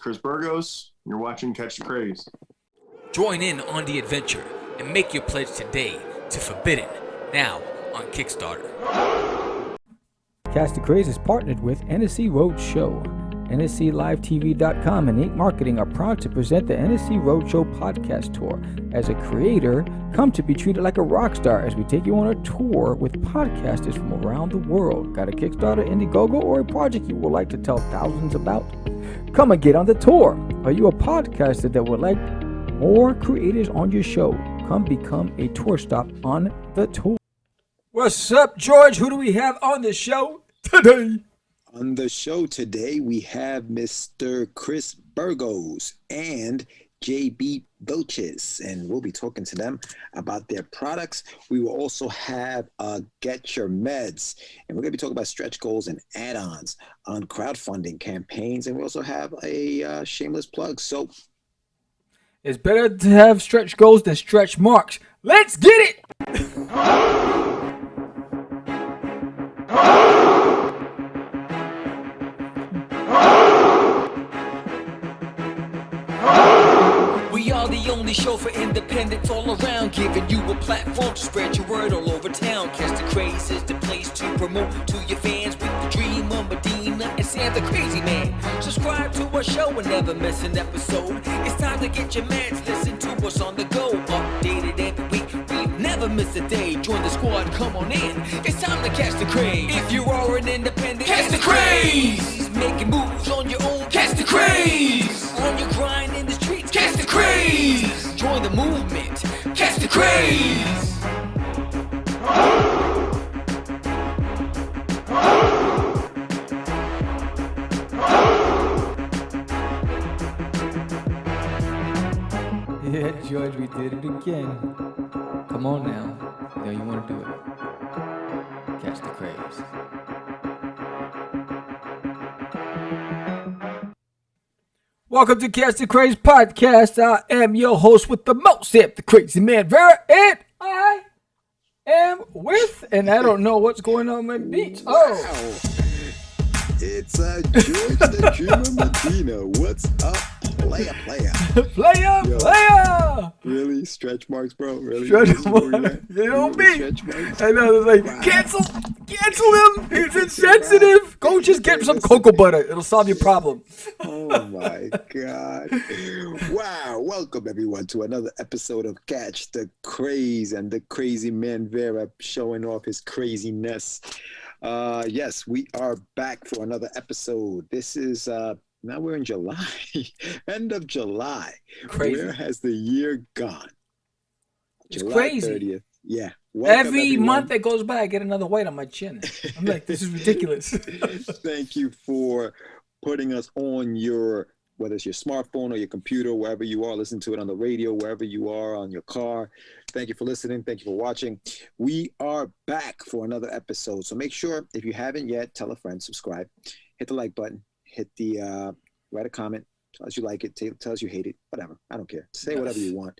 Kris Burgos. You're watching Catch the Craze. Join in on the adventure and make your pledge today to Forbidden, now on Kickstarter. Catch the Craze is partnered with NSC Roadshow. NSCLiveTV.com and Inc. Marketing are proud to present the NSC Roadshow podcast tour. As a creator, come to be treated like a rock star as we take you on a tour with podcasters from around the world. Got a Kickstarter, Indiegogo, or a project you would like to tell thousands about? Come and get on the tour. Are you a podcaster that would like more creators on your show? Come become a tour stop on the tour. What's up, George? Who do we have on the show today? On the show today, we have Mr. Kris Burgos and JB Vilches, and we'll be talking to them about their products. We will also have Get Your Meds, and we're going to be talking about stretch goals and add-ons on crowdfunding campaigns, and we also have a shameless plug. So it's better to have stretch goals than stretch marks. Let's get it! We are the only show for independents all around, giving you a platform to spread your word all over town. Catch the Craze is the place to promote to your fans with the dream of Medina and Sam the Crazy Man. Subscribe to our show and never miss an episode. It's time to get your meds, listen to us on the go. Updated every week, we never miss a day. Join the squad, come on in. It's time to catch the craze. If you are an independent, catch the craze. Making moves on your own, catch the craze. On your grind in the streets, catch the craze. Join the movement, catch the craze. Yeah, George, we did it again. Come on now. You know you want to do it. Catch the Craze. Welcome to Catch the Craze podcast. I am your host with the most, Sam the Crazy Man Vera, and I am with, and I don't know what's going on with my beats. Oh, wow. It's George the Dreamer Medina. What's up, player? player. Really? Stretch marks, bro? Really? Stretch marks. You know me. Stretch marks? I know, it's like, wow. cancel him. He's insensitive. Go just get some cocoa butter. It'll solve your problem. Oh my God. Wow. Welcome everyone to another episode of Catch the Craze, and the Crazy Man Vera showing off his craziness. Yes, we are back for another episode. This is now we're in July, end of July. Crazy. Where has the year gone? It's July crazy. 30th. Yeah. Welcome, Every everyone. month that goes by, I get another weight on my chin. I'm like, this is ridiculous. Thank you for putting us on your, whether it's your smartphone or your computer, wherever you are, listen to it on the radio, wherever you are, on your car. Thank you for listening. Thank you for watching. We are back for another episode. So make sure, if you haven't yet, tell a friend, subscribe, hit the like button, hit the, write a comment, tell us you like it, tell us you hate it, whatever. I don't care. Say whatever you want,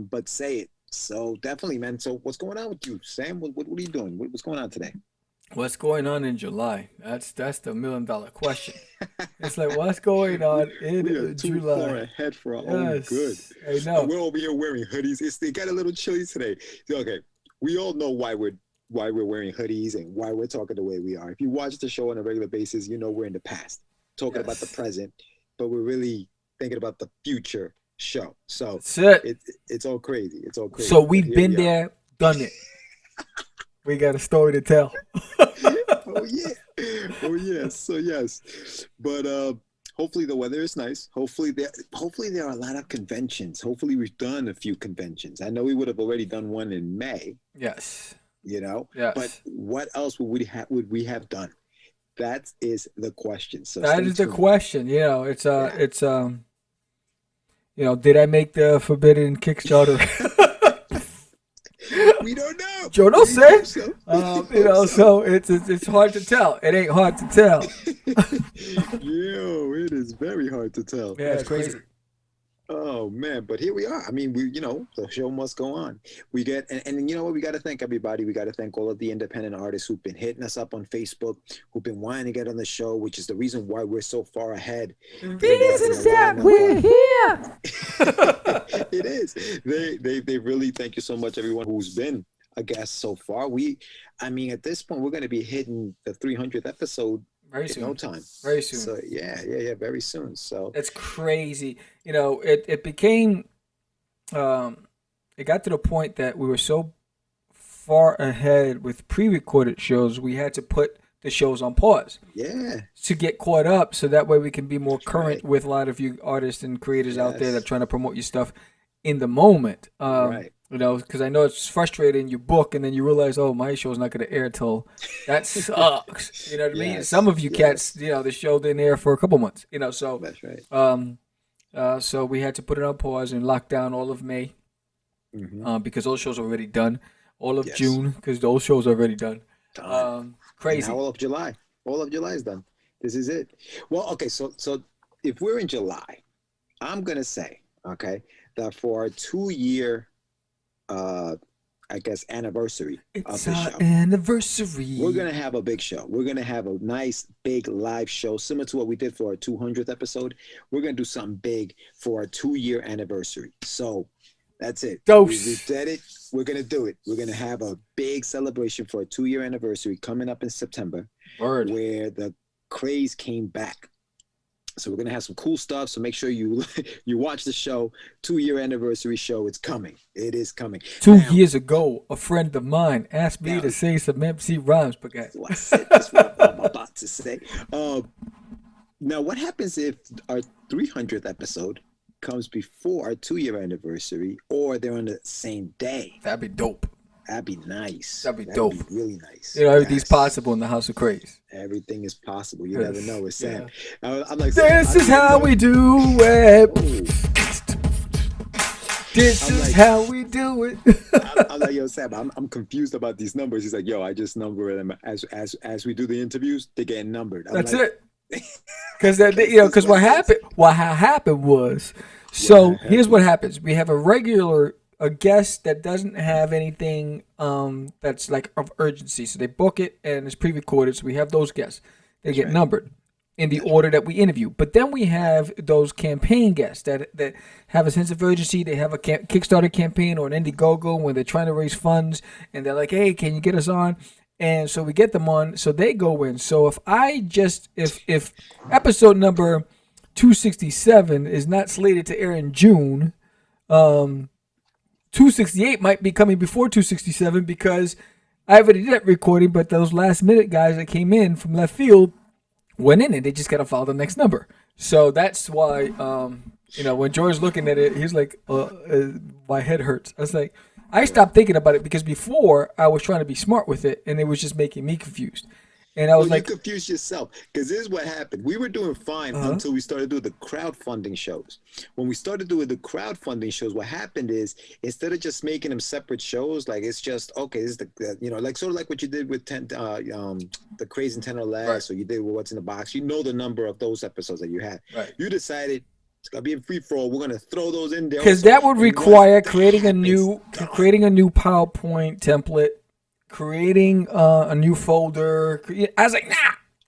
but say it. So definitely, man. So what's going on with you, Sam? What are you doing? What's going on today? What's going on in July? That's the $1 million question. It's like, what's going on in we are too July? far ahead for our own good. I know. We're over here wearing hoodies. It got a little chilly today. Okay, we all know why we're wearing hoodies and why we're talking the way we are. If you watch the show on a regular basis, you know we're in the past, talking about the present, but we're really thinking about the future show. So That's it. It's all crazy. It's all crazy. So we've been there, done it. We got a story to tell. Oh yeah. So yes, but hopefully the weather is nice. Hopefully there are a lot of conventions. Hopefully we've done a few conventions. I know we would have already done one in May. Yes. You know. Yes. But what else would we have done? That is the question. So that is the question. You know, it's you know, did I make the Forbidden Kickstarter? We don't know. Joe, don't say. So. You know, so it's hard to tell. It ain't hard to tell. Yo, it is very hard to tell. Yeah, it's crazy. Oh man, but here we are. I mean, the show must go on. We get, and you know what? We got to thank everybody. We got to thank all of the independent artists who've been hitting us up on Facebook, who've been wanting to get on the show, which is the reason why we're so far ahead. Reasons that we're here. It is. They really thank you so much, everyone who's been a guest so far. I mean, at this point, we're going to be hitting the 300th episode Very soon. in no time. Very soon. So yeah, very soon. So that's crazy. You know, it became, it got to the point that we were so far ahead with pre-recorded shows, we had to put the shows on pause. Yeah. To get caught up, so that way we can be more current with a lot of you artists and creators out there that are trying to promote your stuff in the moment. Right. You know, because I know it's frustrating. You book and then you realize, oh, my show's not going to air till that sucks. You know what I mean? Some of you cats, you know, the show didn't air for a couple months. You know, so that's right. So we had to put it on pause and lock down all of May, because those shows are already done. All of June, because those shows are already done. Crazy. And now all of July. All of July is done. This is it. Well, okay, so if we're in July, I'm gonna say, that for our 2-year I guess anniversary of the show. Anniversary. We're gonna have a big show. We're gonna have a nice big live show, similar to what we did for our 200th episode. We're gonna do something big for our 2-year anniversary. So that's it. We said it. We're gonna do it. We're gonna have a big celebration for a 2-year anniversary coming up in September, where the craze came back. So we're gonna have some cool stuff. So make sure you watch the show. 2-year anniversary show. It's coming. It is coming. 2 years ago, a friend of mine asked me to say some MC rhymes. That's what I'm about to say. Now, what happens if our 300th episode comes before our 2-year anniversary, or they're on the same day? That'd be dope. That'd be nice. That'd be dope. Be really nice. You know, everything's possible in the House of Craze. Everything is possible. You never know. It's Sam. I'm like, this is how we do it. This is how we do it. I'm like, yo, Sam, I'm confused about these numbers. He's like, yo, I just number them as we do the interviews. They're getting numbered. That's it. Because because what happened was, so here's what happens. We have a guest that doesn't have anything that's like of urgency. So they book it and it's pre-recorded. So we have those guests. They get numbered in the order that we interview. But then we have those campaign guests that have a sense of urgency. They have a Kickstarter campaign or an Indiegogo when they're trying to raise funds. And they're like, hey, can you get us on? And so we get them on. So they go in. So if episode number 267 is not slated to air in June, 268 might be coming before 267 because I already did that recording, but those last minute guys that came in from left field went in and they just got to follow the next number. So that's why, when George's looking at it, he's like, my head hurts. I was like, I stopped thinking about it because before I was trying to be smart with it and it was just making me confused. And I was like, you confused yourself, because this is what happened. We were doing fine until we started doing the crowdfunding shows. When we started doing the crowdfunding shows, what happened is instead of just making them separate shows, like it's just this is like sort of like what you did with the Crazy 10 or Less, or you did with What's in the Box. You know the number of those episodes that you had. Right. You decided it's gonna be in free for all. We're gonna throw those in there because that would require creating a new PowerPoint template. Creating a new folder. I was like, nah,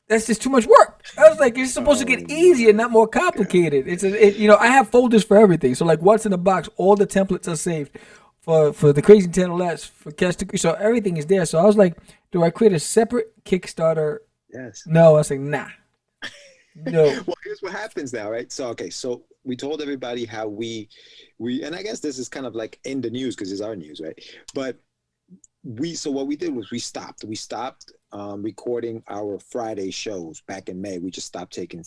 that's just too much work. I was like, it's supposed to get easier, not more complicated. I have folders for everything. So like, What's in the Box? All the templates are saved for the Crazy 10 or Less, for Catch the, so everything is there. So I was like, do I create a separate Kickstarter? Yes. No, I was like, nah. No. Well, here's what happens now, right? So so we told everybody how we and I guess this is kind of like in the news because it's our news, right? But so what we did was we stopped recording our Friday shows back in May. We just stopped taking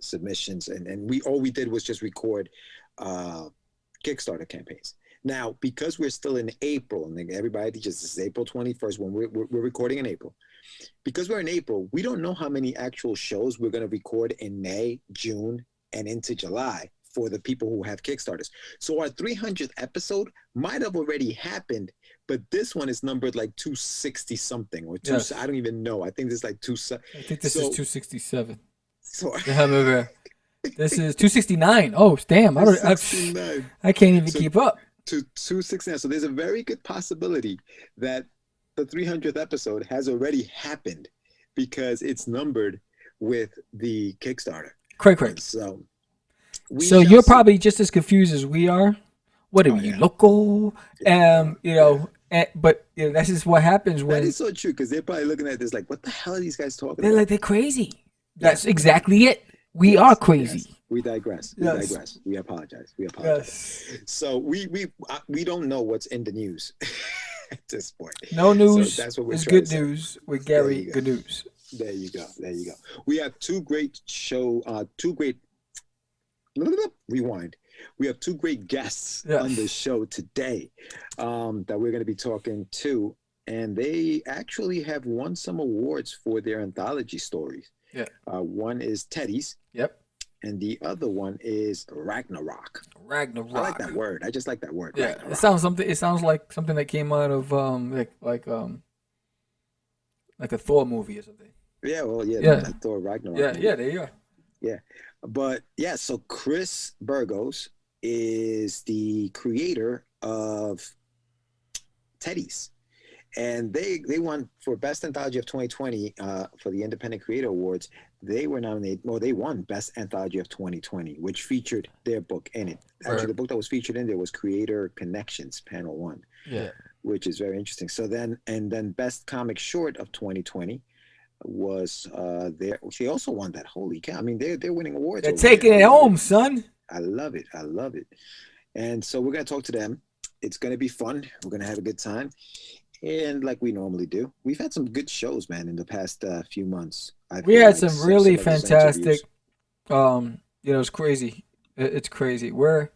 submissions, and all we did was just record Kickstarter campaigns. Now, because we're still in April, and everybody this is April 21st when we're recording in April. Because we're in April, we don't know how many actual shows we're going to record in May, June, and into July for the people who have Kickstarters. So our 300th episode might have already happened, but this one is numbered like 260 something or I don't even know. I think this is like I think this is 267. So This is 269. Oh, damn. I 269. can't even So- keep up. To 269. So there's a very good possibility that the 300th episode has already happened because it's numbered with the Kickstarter. Craig. So So you're probably just as confused as we are. What are you, yeah. local? But you know, that's just what happens that when is so true because they're probably looking at this like, what the hell are these guys talking they're about? like, they're crazy. That's exactly it. We are crazy. Yes. We digress. Yes. We apologize. So we don't know what's in the news at this point. No news. So that's what we're is trying to good say. news with Gary. go. Good news. There you go. We have two great rewind. We have two great guests on the show today that we're going to be talking to, and they actually have won some awards for their anthology stories. Yeah. One is Teddies. Yep. And the other one is Ragnarok. I like that word. I just like that word. Yeah. Ragnarok. It sounds like something that came out of like a Thor movie or something. Yeah. Well, yeah. Yeah. That Thor Ragnarok. Yeah. movie. Yeah. There you go. Yeah. But yeah, so Kris Burgos is the creator of Teddies. And they won for Best Anthology of 2020 for the Independent Creator Awards. They were nominated, they won Best Anthology of 2020, which featured their book in it. Actually, the book that was featured in there was Creator Connections, Panel 1. Yeah. Which is very interesting. So then Best Comic Short of 2020 was there. She also won that. Holy cow. I mean, they're winning awards. They're taking it home, son. I love it. And so we're going to talk to them. It's going to be fun. We're going to have a good time. And like we normally do, we've had some good shows, man, in the past few months. We had some really fantastic. It's crazy. It's crazy. We're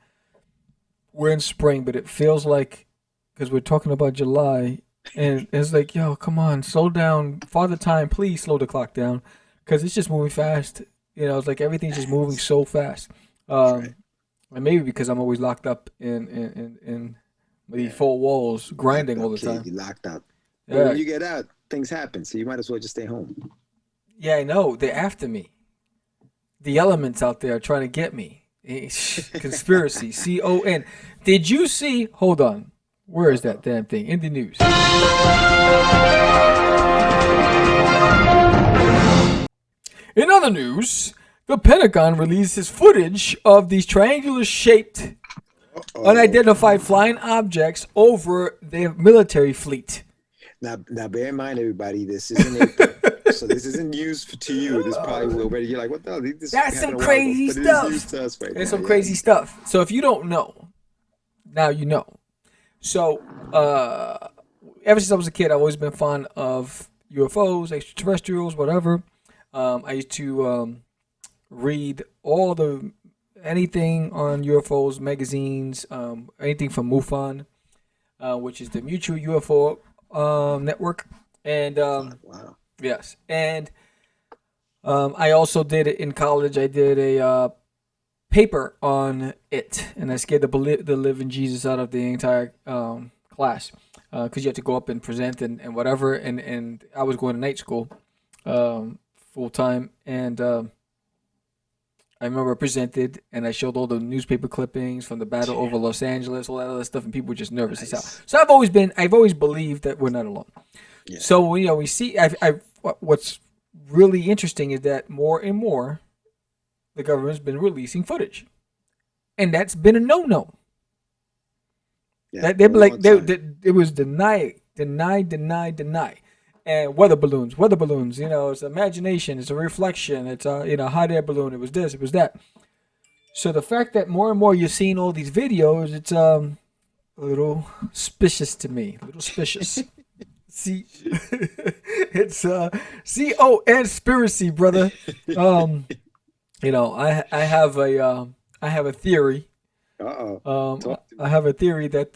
in spring, but it feels like because we're talking about July, and it's like, yo, come on, slow down, Father Time, please slow the clock down, because it's just moving fast. It's like everything's just moving so fast. And maybe because I'm always locked up in the 4 walls, grinding all the time. You're locked up. Yeah. But when you get out, things happen, so you might as well just stay home. Yeah, I know. They're after me. The elements out there are trying to get me. Conspiracy. CON. Did you see? Hold on. Where is that damn thing? In the news. In other news, the Pentagon releases footage of these triangular-shaped unidentified flying objects over their military fleet. Now bear in mind, everybody, this isn't April, so this isn't news to you. This probably will already. You're like, what the hell? That's some crazy stuff. It's some crazy stuff. So if you don't know, now you know. So ever since I was a kid, I've always been fond of UFOs, extraterrestrials, whatever. I used to read anything on UFOs, magazines, anything from MUFON, which is the Mutual UFO Network, and wow. Yes, and I also did it in college. I did a paper on it, and I scared the living Jesus out of the entire class because you had to go up and present and whatever, and I was going to night school full time, and I remember I presented and I showed all the newspaper clippings from the battle over Los Angeles, all that other stuff, and people were just nervous as hell. So I've always believed that we're not alone. Yeah. So we see. What's really interesting is that more and more, the government's been releasing footage, and that's been a no-no. Yeah, it was deny. And weather balloons, it's imagination, it's a reflection, it's a hot air balloon, it was this, it was that. So the fact that more and more you're seeing all these videos, it's a little suspicious to me. A little suspicious. See, it's conspiracy, brother. I have a theory. I have a theory that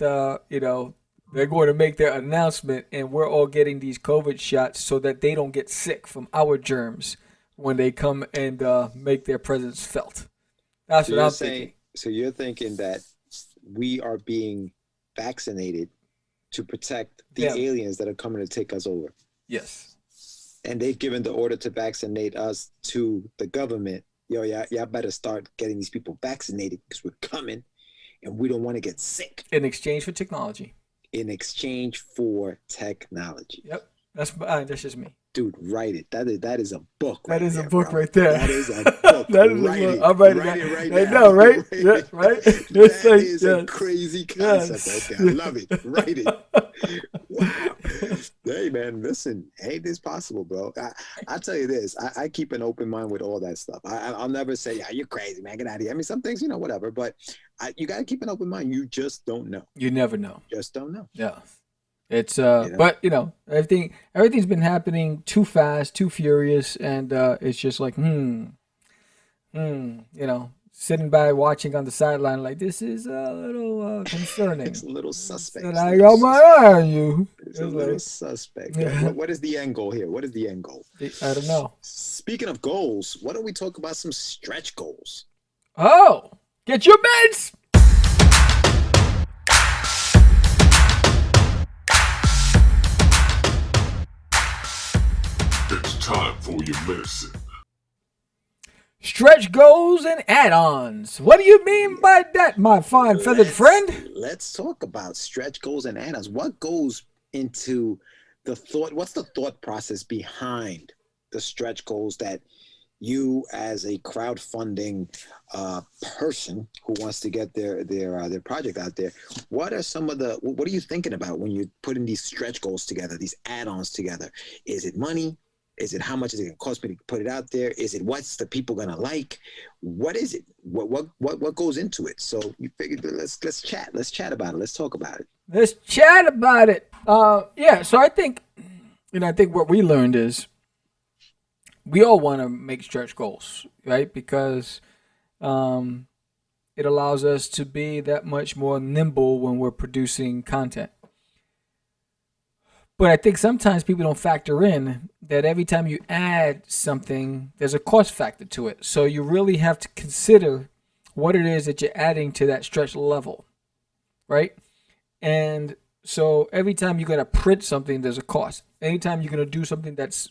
they're going to make their announcement, and we're all getting these COVID shots so that they don't get sick from our germs when they come and make their presence felt. That's what I'm thinking. So you're thinking that we are being vaccinated to protect the aliens that are coming to take us over? Yes. And they've given the order to vaccinate us to the government yo, y'all better start getting these people vaccinated because we're coming and we don't want to get sick. In exchange for technology. In exchange for technology. Yep. That's just me. Dude, write it. That is a book. That is there, a book bro. right there. That is a book. That is write a book. it. I'm writing write that. it right I now. know, right? Write Yeah, it. right? That is a crazy concept Yes. right there. I love it. Write it. Wow. Hey, man, listen. Hey, it's possible, bro. I tell you this. I keep an open mind with all that stuff. I'll never say, yeah, you're crazy, man. Get out of here. I mean, some things, whatever. But you got to keep an open mind. You just don't know. You never know. Just don't know. Yeah. It's but everything's been happening too fast, too furious, and it's just like sitting by watching on the sideline like this is a little concerning. It's a little suspect. And I got my eye on you. It's a little suspect. Yeah. What is the end goal here? What is the end goal? I don't know. Speaking of goals, why don't we talk about some stretch goals? Oh, get your meds. It's time for your medicine. Stretch goals and add-ons. What do you mean by that, my fine feathered friend? Let's talk about stretch goals and add-ons. What goes into the thought? What's the thought process behind the stretch goals that you, as a crowdfunding person who wants to get their project out there, what are you thinking about when you're putting these stretch goals together, these add-ons together? Is it money? Is it how much is it going to cost me to put it out there? Is it what's the people going to like? What is it? What goes into it? So you figured let's chat. Let's chat about it. Let's talk about it. Let's chat about it. Yeah. So I think what we learned is we all want to make stretch goals, right? Because it allows us to be that much more nimble when we're producing content. But I think sometimes people don't factor in that every time you add something, there's a cost factor to it. So you really have to consider what it is that you're adding to that stretch level, right? And so every time you're going to print something, there's a cost. Anytime you're going to do something that's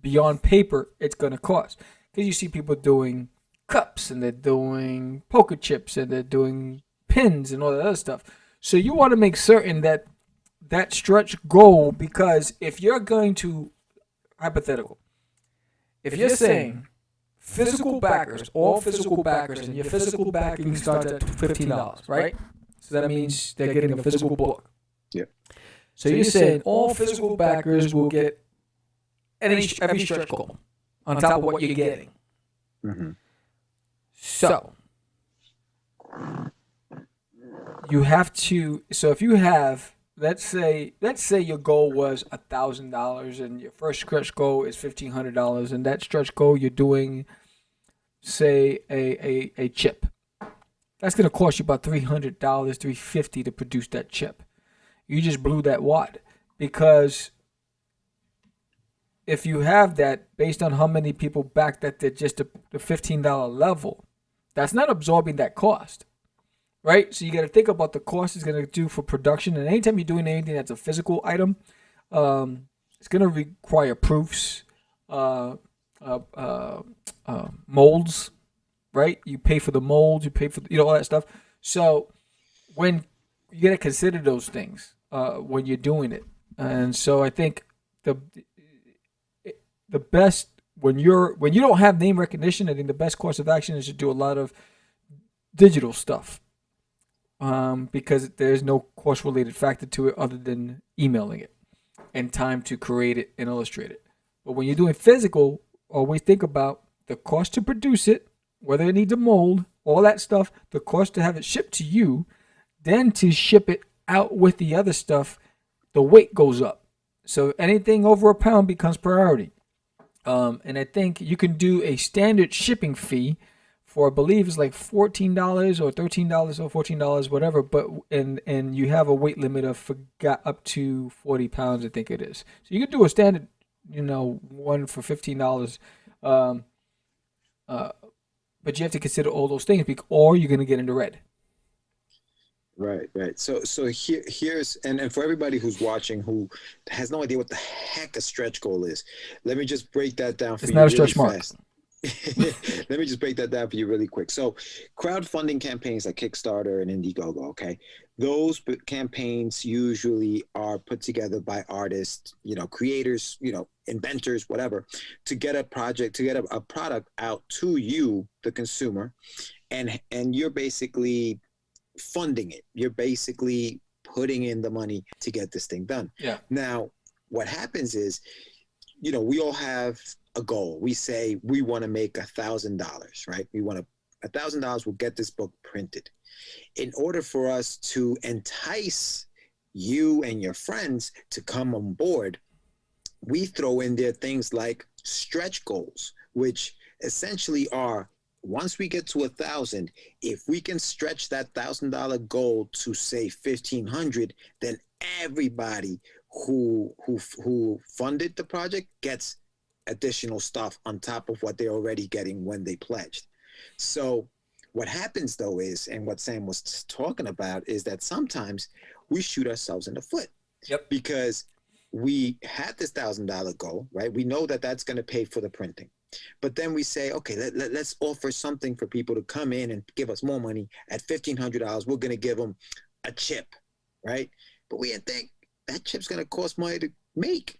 beyond paper, it's going to cost. Because you see people doing cups and they're doing poker chips and they're doing pins and all that other stuff. So you want to make certain that stretch goal, because if you're going to, hypothetical, if you're saying physical backers, all physical backers, and your physical backing starts at $15, right? So that means they're getting a physical book. Yeah. So you're saying all physical backers will get every stretch goal on top of what you're getting. Mm-hmm. So you have to. So if you have, let's say your goal was $1,000 and your first stretch goal is $1,500, and that stretch goal you're doing, say a chip. That's gonna cost you about $300, $350 to produce that chip. You just blew that wad, because if you have that based on how many people back that they're just the $15 level, that's not absorbing that cost. Right? So you got to think about the cost it's going to do for production. And anytime you're doing anything that's a physical item, it's going to require proofs, molds, right? You pay for the molds, you pay for, all that stuff. So when you got to consider those things when you're doing it. And so I think the best, when you don't have name recognition, I think the best course of action is to do a lot of digital stuff. Because there's no cost-related factor to it other than emailing it and time to create it and illustrate it. But when you're doing physical, always think about the cost to produce it, whether it needs a mold, all that stuff, the cost to have it shipped to you, then to ship it out with the other stuff, the weight goes up. So anything over a pound becomes priority. And I think you can do a standard shipping fee for, I believe it's like $14 or $13 or $14, whatever. But and you have a weight limit of up to 40 pounds, I think it is. So you could do a standard, one for $15. But you have to consider all those things, or you're gonna get into red. Right. So here's and for everybody who's watching who has no idea what the heck a stretch goal is, let me just break that down for you. It's not a stretch mark. Fast. let me just break that down for you really quick. So crowdfunding campaigns like Kickstarter and Indiegogo, okay, those campaigns usually are put together by artists, creators, inventors, whatever, to get a project, to get a product out to you, the consumer, and you're basically funding it. You're basically putting in the money to get this thing done. Yeah. Now, what happens is, we all have a goal. We say we want to make $1,000, right? We want $1,000 will get this book printed. In order for us to entice you and your friends to come on board, we throw in there things like stretch goals, which essentially are, once we get to 1,000, if we can stretch that $1,000 goal to say 1,500, then everybody who funded the project gets additional stuff on top of what they're already getting when they pledged. So what happens though is, and what Sam was talking about, is that sometimes we shoot ourselves in the foot. Yep. Because we had this $1,000 goal, right? We know that that's going to pay for the printing. But then we say, okay, let's offer something for people to come in and give us more money. At $1,500, we're going to give them a chip, right? But we didn't think that chip's going to cost money to make.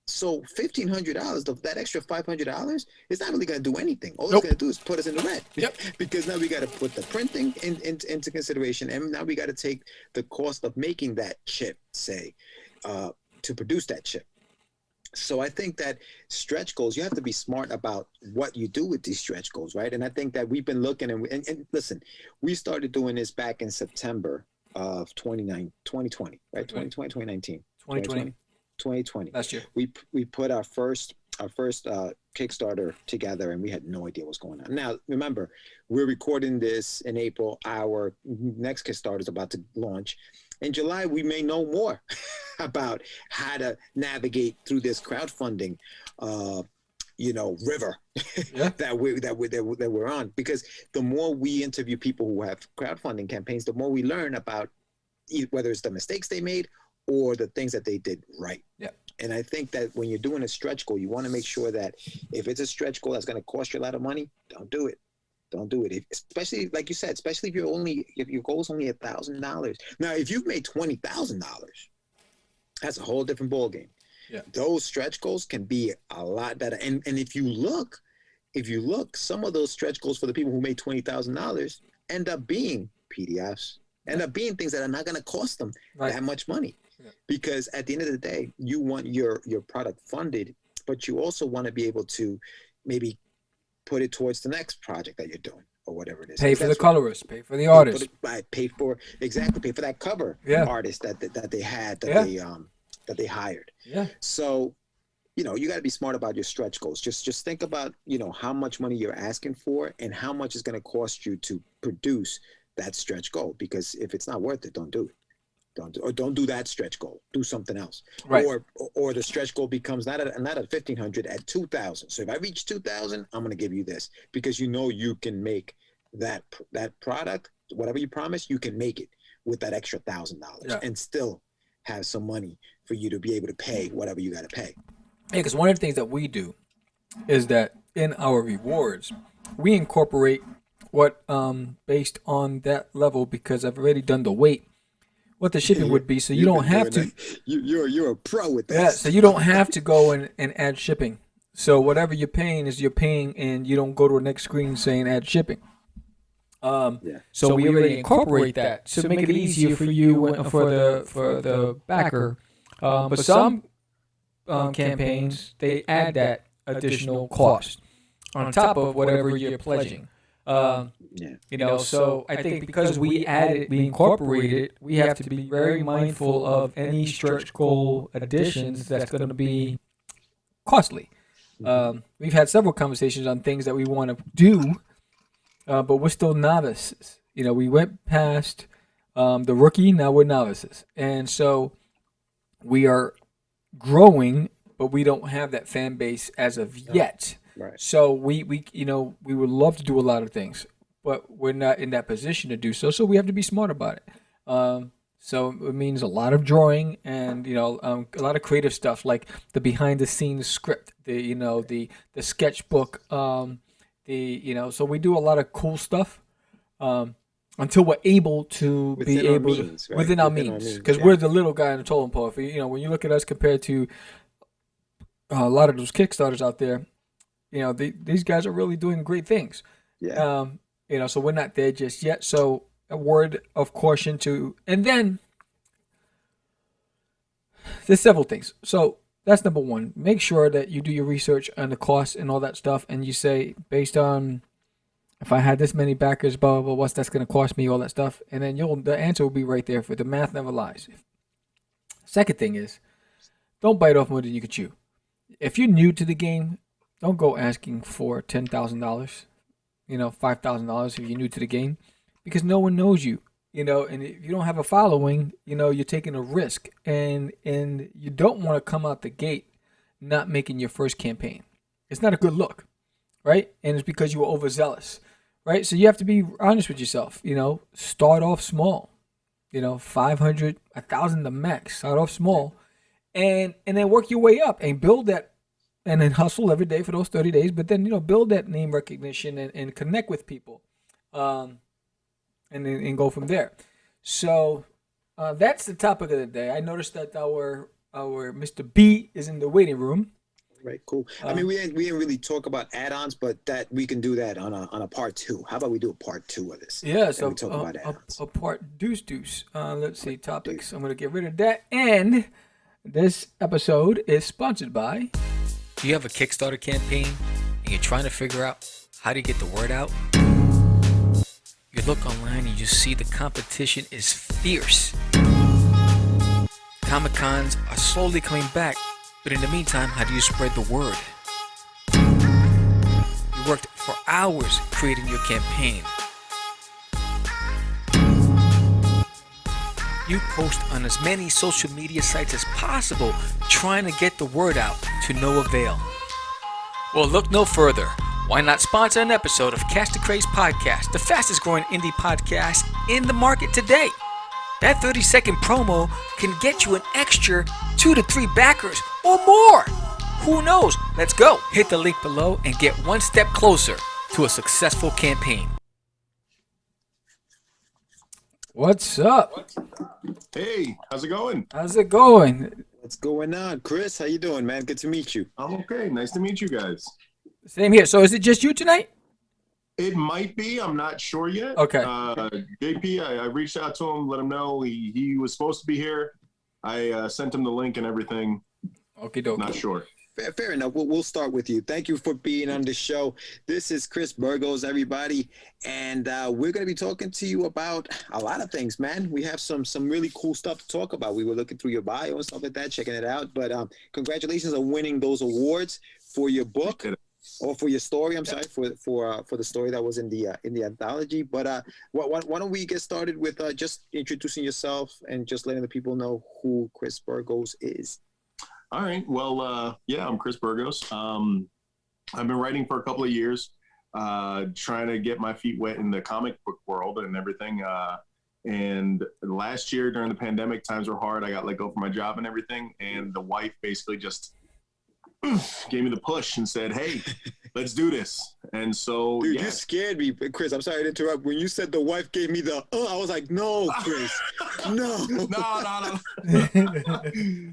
So $1,500, that extra $500, is not really going to do anything. All it's going to do is put us in the red. Yep. Because now we got to put the printing into consideration, and now we got to take the cost of making that chip, say, to produce that chip. So I think that stretch goals, you have to be smart about what you do with these stretch goals, right? And I think that we've been looking, and listen, we started doing this back in September of 2020, right? 2019. 2020. Last year. We put our first Kickstarter together, and we had no idea what's going on. Now, remember, we're recording this in April. Our next Kickstarter is about to launch. In July, we may know more about how to navigate through this crowdfunding, river that we're on. Because the more we interview people who have crowdfunding campaigns, the more we learn about whether it's the mistakes they made or the things that they did right. Yeah. And I think that when you're doing a stretch goal, you want to make sure that if it's a stretch goal that's going to cost you a lot of money, don't do it. Don't do it. Especially, like you said, especially if your goal is only $1,000. Now, if you've made $20,000, that's a whole different ballgame. Yeah. Those stretch goals can be a lot better. And if you look, some of those stretch goals for the people who made $20,000 end up being PDFs, end up being things that are not going to cost them that much money. Yeah. Because at the end of the day, you want your product funded, but you also want to be able to maybe put it towards the next project that you're doing or whatever it is. Pay for the colorist, pay for the artist. Pay for that cover artist that they had, that they hired. Yeah. So, you got to be smart about your stretch goals. Just think about, how much money you're asking for and how much it's going to cost you to produce that stretch goal. Because if it's not worth it, don't do it. Don't do that stretch goal. Do something else. Right. Or the stretch goal becomes not at 1,500, at 2,000. So if I reach 2,000, I'm going to give you this, because you can make that product, whatever you promise, you can make it with that extra $1,000 and still have some money for you to be able to pay whatever you got to pay. Yeah, because one of the things that we do is that in our rewards, we incorporate what based on that level, because I've already done the weight, what the shipping would be, so you don't have to. You're a pro with that. Yeah, so you don't have to go and add shipping. So whatever you're paying, and you don't go to the next screen saying add shipping. So we already incorporate that to make it easier for you for the backer. But some campaigns, they add that additional cost on top of whatever you're pledging. So I think because we incorporated, we have to be very mindful of any stretch goal additions that's going to be costly. We've had several conversations on things that we want to do, but we're still novices. We went past the rookie, now we're novices. And so we are growing, but we don't have that fan base as of yet. Right. So we would love to do a lot of things, but we're not in that position to do so. So we have to be smart about it. So it means a lot of drawing and a lot of creative stuff, like the behind the scenes script, the sketchbook, So we do a lot of cool stuff until we're able to within our means, because we're the little guy in the totem pole. When you look at us compared to a lot of those Kickstarters out there, these guys are really doing great things. Yeah. So we're not there just yet. So a word of caution and then there's several things. So that's number one. Make sure that you do your research on the cost and all that stuff, and you say, based on, if I had this many backers, blah, blah, blah, what's that's going to cost me, all that stuff. And then the answer will be right there for the math never lies. Second thing is, don't bite off more than you can chew. If you're new to the game, don't go asking for $10,000, $5,000 if you're new to the game, because no one knows you. And if you don't have a following, you're taking a risk, and you don't want to come out the gate not making your first campaign. It's not a good look, right? And it's because you were overzealous, right? So you have to be honest with yourself. Start off small. 500, 1,000 the max. Start off small, and then work your way up and build that, and then hustle every day for those 30 days. But then build that name recognition and connect with people. And go from there. So that's the topic of the day. I noticed that our Mr. B is in the waiting room. Right, cool. I mean, we didn't really talk about add-ons, but that we can do that on a part 2. How about we do a part 2 of this? Yeah, so talk about add-ons. A part deuce. Let's see, topics. I'm going to get rid of that. And this episode is sponsored by... Do you have a Kickstarter campaign and you're trying to figure out how to get the word out? You look online and you see the competition is fierce. Comic-Cons are slowly coming back, but in the meantime, how do you spread the word? You worked for hours creating your campaign. You post on as many social media sites as possible, trying to get the word out to no avail. Well, look no further. Why not sponsor an episode of Catch the Craze podcast, the fastest growing indie podcast in the market today? That 30-second promo can get you an extra 2 to 3 backers or more. Who knows? Let's go. Hit the link below and get one step closer to a successful campaign. What's up? Hey, how's it going? How's it going? What's going on, Chris? How you doing, man? Good to meet you. I'm okay. Nice to meet you guys. Same here. So is it just you tonight? It might be. I'm not sure yet. Okay. JP, I reached out to him, let him know he was supposed to be here. I sent him the link and everything. Okie dokie. Not sure. Fair enough. We'll start with you. Thank you for being on the show. This is Kris Burgos, everybody, and we're going to be talking to you about a lot of things, man. We have some really cool stuff to talk about. We were looking through your bio and stuff like that, checking it out. But congratulations on winning those awards for your book. Or for your story, I'm sorry, for the story that was in the anthology. But why don't we get started with just introducing yourself and just letting the people know who Kris Burgos is. All right. Well, yeah, I'm Kris Burgos. I've been writing for a couple of years, trying to get my feet wet in the comic book world and everything. And last year during the pandemic, times were hard. I got let go from my job and everything. And the wife basically just gave me the push and said, "Hey, let's do this." And so, dude, yeah. You scared me, Chris. I'm sorry to interrupt. When you said the wife gave me the, I was like, no, Chris, no. No. I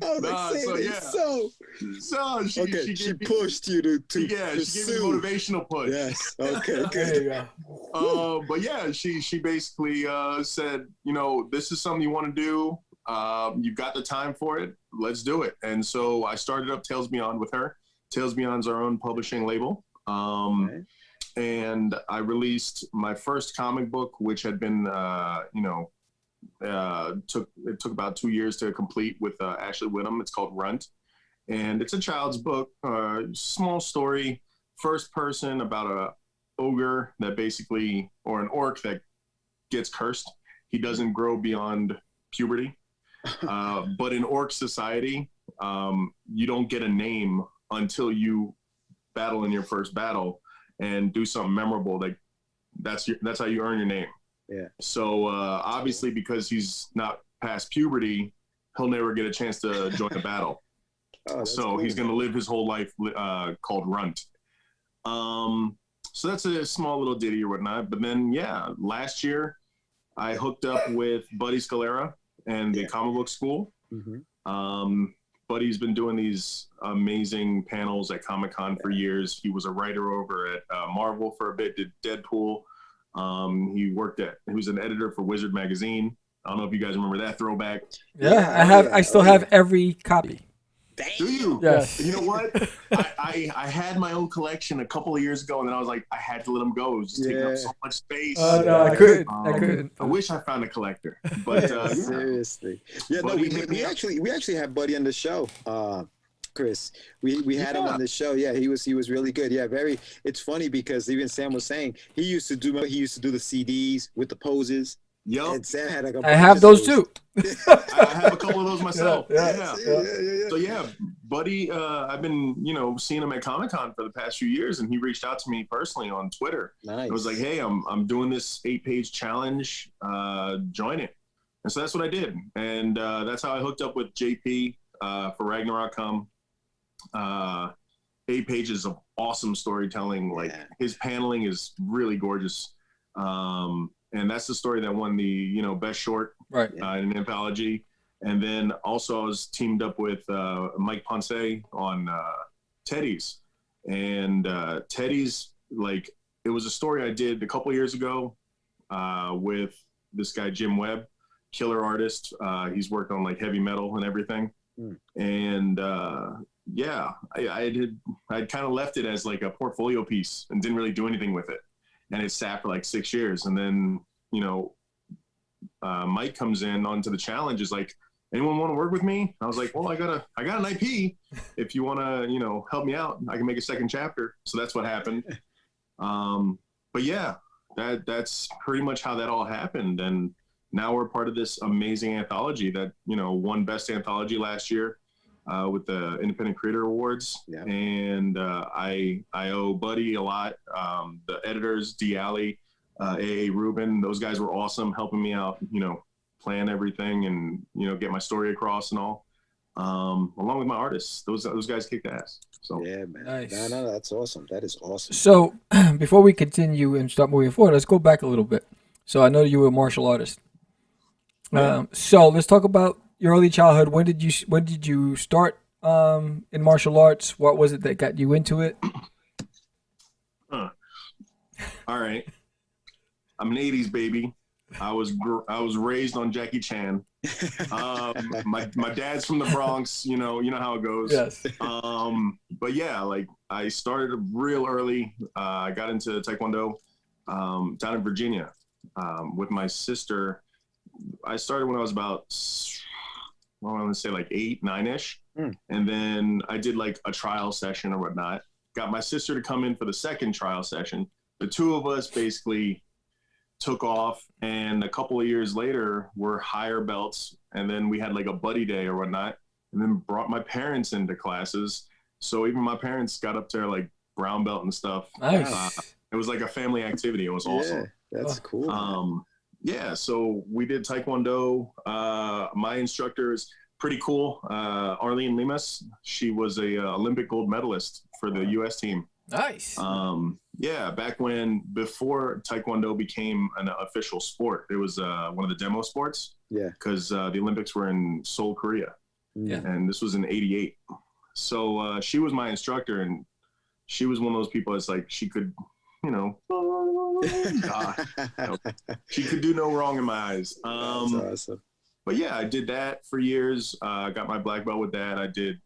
was like, so yeah. So she pushed you to she gave me a motivational push. Yes. Okay. Good. There you go. But yeah, she basically said, this is something you want to do. You've got the time for it. Let's do it. And so I started up Tales Beyond with her. Tales Beyond's our own publishing label. And I released my first comic book, which had been, it took about 2 years to complete with Ashley Whittam. It's called Runt. And it's a child's book, small story, first person about a ogre that basically, or an orc that gets cursed. He doesn't grow beyond puberty. But in orc society, you don't get a name until you battle in your first battle and do something memorable. That's how you earn your name. Yeah. So obviously, because he's not past puberty, he'll never get a chance to join the battle. So cool. He's going to live his whole life called Runt. So that's a small little ditty or whatnot. But then, yeah, last year I hooked up with Buddy Scalera and the comic book school. Buddy's been doing these amazing panels at Comic-Con for years. He was a writer over at Marvel for a bit, did Deadpool. He was an editor for Wizard Magazine. I don't know if you guys remember that throwback. Yeah, I still have every copy. Damn. Do you? Yes. You know what? I had my own collection a couple of years ago, and then I was like, I had to let them go. It was just taking up so much space. No, I couldn't. I wish I found a collector, but Seriously. Yeah, no, Buddy we actually had Buddy on the show. Chris, we had him on the show. Yeah, he was really good. Yeah, it's funny because even Sam was saying he used to do the CDs with the poses. Yep. And Sam had like I have those too. I have a couple of those myself. Yeah. So yeah, Buddy, I've been, seeing him at Comic-Con for the past few years, and he reached out to me personally on Twitter. Nice. It was like, hey, I'm doing this 8-page challenge. Join it. And so that's what I did. And that's how I hooked up with JP for Ragnarok. 8 pages of awesome storytelling. Like his paneling is really gorgeous. And that's the story that won the, best short in an anthology. And then also I was teamed up with Mike Ponce on Teddies. And Teddies, like, it was a story I did a couple years ago with this guy, Jim Webb, killer artist. He's worked on like heavy metal and everything. And I'd kind of left it as like a portfolio piece and didn't really do anything with it. And it sat for like 6 years. And then, Mike comes in onto the challenge, is like, anyone want to work with me? I was like, well, I got an IP. If you want to, help me out, I can make a second chapter. So that's what happened. But yeah, that's pretty much how that all happened. And now we're part of this amazing anthology that, won Best Anthology last year with the Independent Creator Awards. Yeah. And I owe Buddy a lot. The editors, D. Alley, A.A. Rubin, those guys were awesome, helping me out, plan everything and, get my story across and all. Along with my artists, those guys kicked ass. So yeah, man. Nice. No, that's awesome. That is awesome. So before we continue and start moving forward, let's go back a little bit. So I know you were a martial artist. So let's talk about your early childhood. When did you start in martial arts? What was it that got you into it? All right. I'm an 80s baby. I was raised on Jackie Chan. My dad's from the Bronx, you know how it goes. Yes. But yeah, like I started real early. I got into Taekwondo down in Virginia with my sister. I started when I was about, I want to say like 8, 9-ish. And then I did like a trial session or whatnot. Got my sister to come in for the second trial session. The two of us basically took off, and a couple of years later we're higher belts, and then we had like a buddy day or whatnot, and then brought my parents into classes. So even my parents got up to like brown belt and stuff. Nice. It was like a family activity. It was awesome. That's cool. Yeah, so we did Taekwondo. My instructor is pretty cool. Arlene Limas. She was a Olympic gold medalist for the U.S. team. Nice. Yeah, back before Taekwondo became an official sport, it was one of the demo sports. Yeah. Because the Olympics were in Seoul, Korea. Yeah. And this was in '88. So she was my instructor, and she was one of those people that's like, she could, she could do no wrong in my eyes. That's awesome. But yeah, I did that for years. Got my black belt with that. I did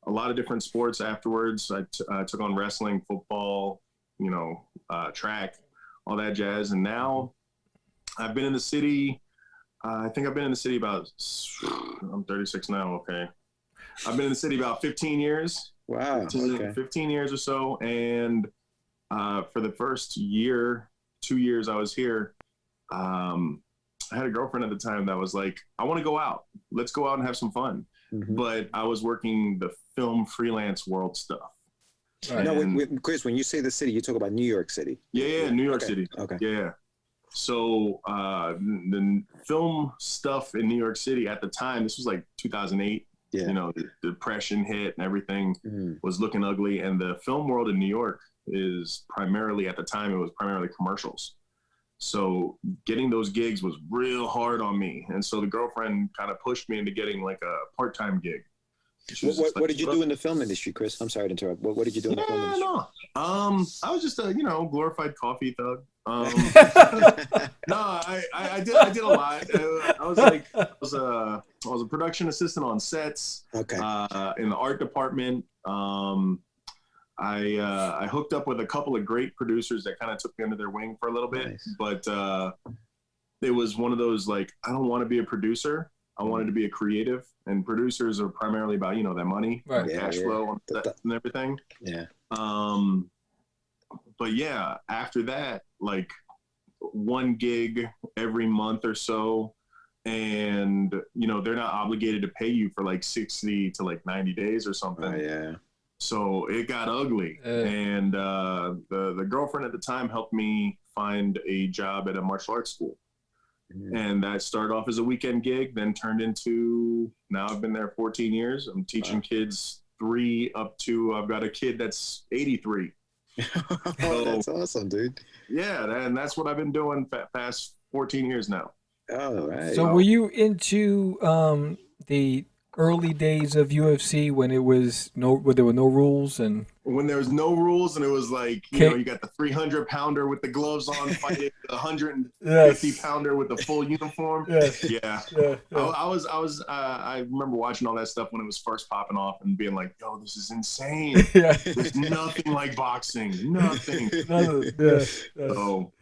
a lot of different sports afterwards. I took on wrestling, football, track, all that jazz. And now I've been in the city. I think I've been in the city about, I'm 36 now. Okay. I've been in the city about 15 years. Wow. 15 years or so. And for the first 2 years I was here, I had a girlfriend at the time that was like, I want to go out. Let's go out and have some fun. Mm-hmm. But I was working the film freelance world stuff. Right. No, Chris, when you say the city, you talk about New York City. Yeah, New York City. Okay. Yeah. So the film stuff in New York City at the time, this was like 2008. Yeah. The depression hit and everything was looking ugly. And the film world in New York is primarily, at the time, it was primarily commercials. So getting those gigs was real hard on me. And so the girlfriend kind of pushed me into getting like a part-time gig. What did you do in the film industry, Kris? I'm sorry to interrupt. What did you do in the film industry? I was just a glorified coffee thug. No, I did a lot. I was a production assistant on sets. Okay. In the art department. I hooked up with a couple of great producers that kind of took me under their wing for a little bit. Nice. But it was one of those, like, I don't want to be a producer. I wanted to be a creative, and producers are primarily about, that money, right, cash flow and everything. Yeah. But yeah, after that, like, one gig every month or so, and they're not obligated to pay you for like 60 to like 90 days or something. Oh, yeah. So it got ugly, and the girlfriend at the time helped me find a job at a martial arts school. And that started off as a weekend gig, then turned into, now I've been there 14 years. I'm teaching kids 3 up to, I've got a kid that's 83. Oh, that's awesome, dude. Yeah, and that's what I've been doing past 14 years now. Oh, right. So were you into the early days of UFC when there were no rules, and when there was no rules, and it was like you got the 300-pounder with the gloves on fighting the 150-pounder with the full uniform. Yeah. I remember watching all that stuff when it was first popping off and being like, yo, this is insane. There's nothing like boxing. Nothing. So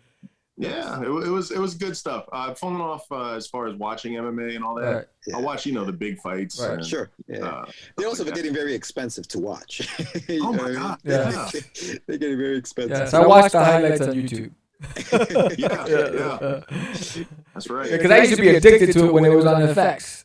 yeah, it was good stuff. I've fallen off as far as watching MMA and all that. Right. Yeah. I watch, the big fights. Right. And, sure. Yeah. They're also getting very expensive to watch. Oh my God. Yeah. They're getting very expensive. Yeah, so I watched the highlights on YouTube. Yeah. That's right. Because I used to be addicted to it when it was on FX.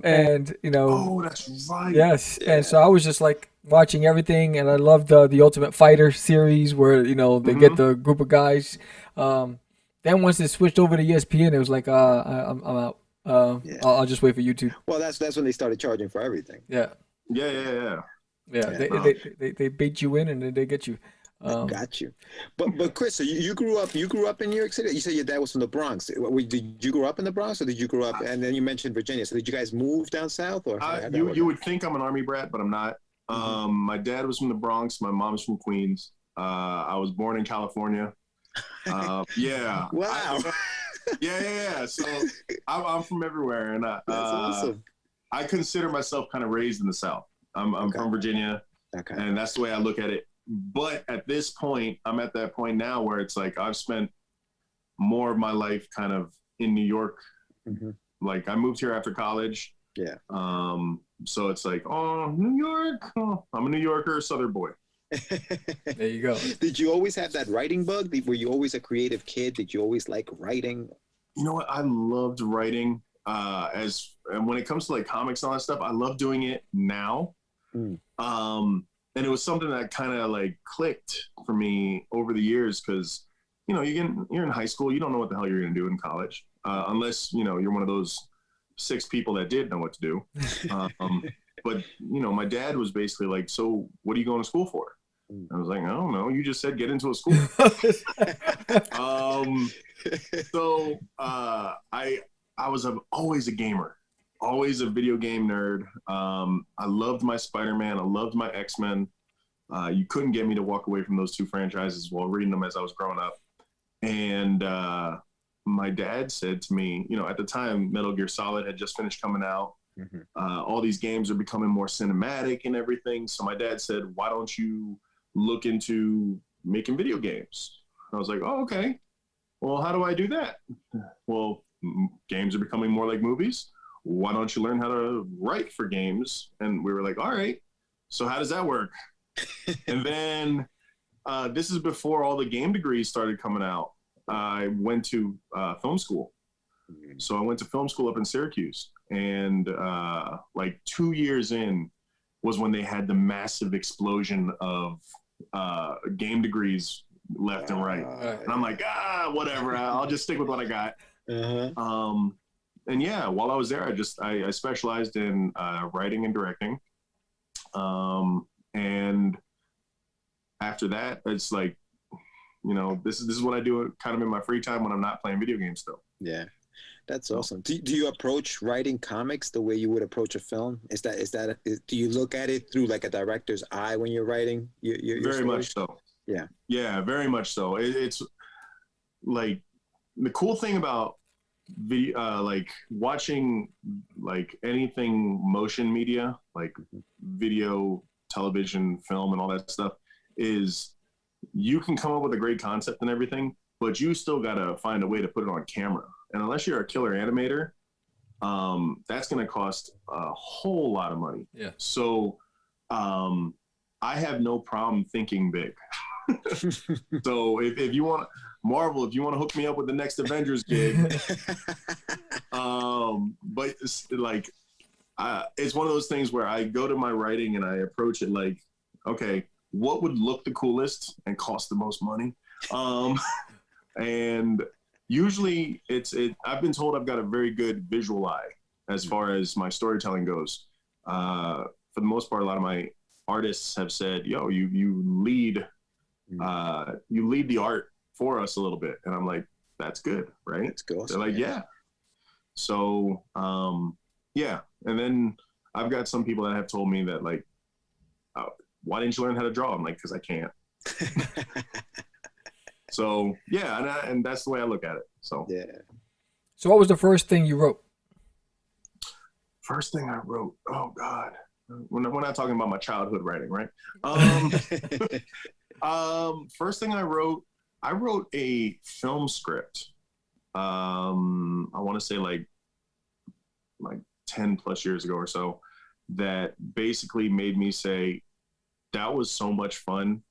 And Oh, that's right. Yes. Yeah. And so I was just like watching everything, and I loved the Ultimate Fighter series where they get the group of guys. Then once it switched over to ESPN, it was like, I'm out. I'll just wait for YouTube. Well, that's when they started charging for everything. Yeah. Yeah. They bait you in and then they get you. Got you. But Kris, so you grew up in New York City. You said your dad was from the Bronx. Did you grow up in the Bronx, or did you grow up? And then you mentioned Virginia. So did you guys move down south, or you would think I'm an Army brat, but I'm not. My dad was from the Bronx. My mom's from Queens. I was born in California. Yeah. Wow. Yeah. So I'm from everywhere, and that's awesome. I consider myself kind of raised in the South. I'm from Virginia, and that's the way I look at it. But at this point, I'm at that point now where it's like I've spent more of my life kind of in New York. Like I moved here after college. Yeah. So it's like, oh, New York. Oh, I'm a New Yorker, Southern boy. There you go. Did you always have that writing bug? Were you always a creative kid? Did you always like writing? You know what? I loved writing. And when it comes to like comics and all that stuff, I love doing it now. And it was something that kind of like clicked for me over the years because, you're in high school, you don't know what the hell you're going to do in college, unless, you're one of those 6 people that did know what to do. But, my dad was basically like, so what are you going to school for? I was like, I don't know. You just said get into a school. So I was always a gamer. Always a video game nerd. I loved my Spider-Man. I loved my X-Men. You couldn't get me to walk away from those 2 franchises while reading them as I was growing up. And my dad said to me, at the time, Metal Gear Solid had just finished coming out. All these games are becoming more cinematic and everything. So my dad said, why don't you look into making video games? I was like, oh, okay. Well, how do I do that? Well, games are becoming more like movies. Why don't you learn how to write for games? And we were like, all right, so how does that work? And then this is before all the game degrees started coming out. I went to film school. So I went to film school up in Syracuse. And like 2 years in was when they had the massive explosion of game degrees left and right. And I'm like, whatever, I'll just stick with what I got. And yeah, while I was there, I specialized in writing and directing. And after that, it's like, this is what I do kind of in my free time when I'm not playing video games still. Yeah. That's awesome. Do you approach writing comics the way you would approach a film? Do you look at it through like a director's eye when you're writing your Very story? much so. Yeah. Yeah, very much so. It's like the cool thing about like watching like anything motion media, like video, television, film, and all that stuff, is you can come up with a great concept and everything, but you still gotta find a way to put it on camera. And unless you're a killer animator, that's going to cost a whole lot of money. Yeah. So I have no problem thinking big. So if you want Marvel, if you want to hook me up with the next Avengers gig, but it's like it's one of those things where I go to my writing and I approach it like, okay, what would look the coolest and cost the most money? And usually I've been told I've got a very good visual eye as far as my storytelling goes. For the most part, a lot of my artists have said, yo, you lead the art for us a little bit. And I'm like, that's good, right? That's cool. They're like, yeah. So, yeah. And then I've got some people that have told me that like, why didn't you learn how to draw? I'm like, because I can't. So yeah, and that's the way I look at it. So yeah. So what was the first thing you wrote? First thing I wrote, oh God, we're not talking about my childhood writing, right? First thing I wrote a film script. I want to say like 10 plus years ago or so, that basically made me say, that was so much fun,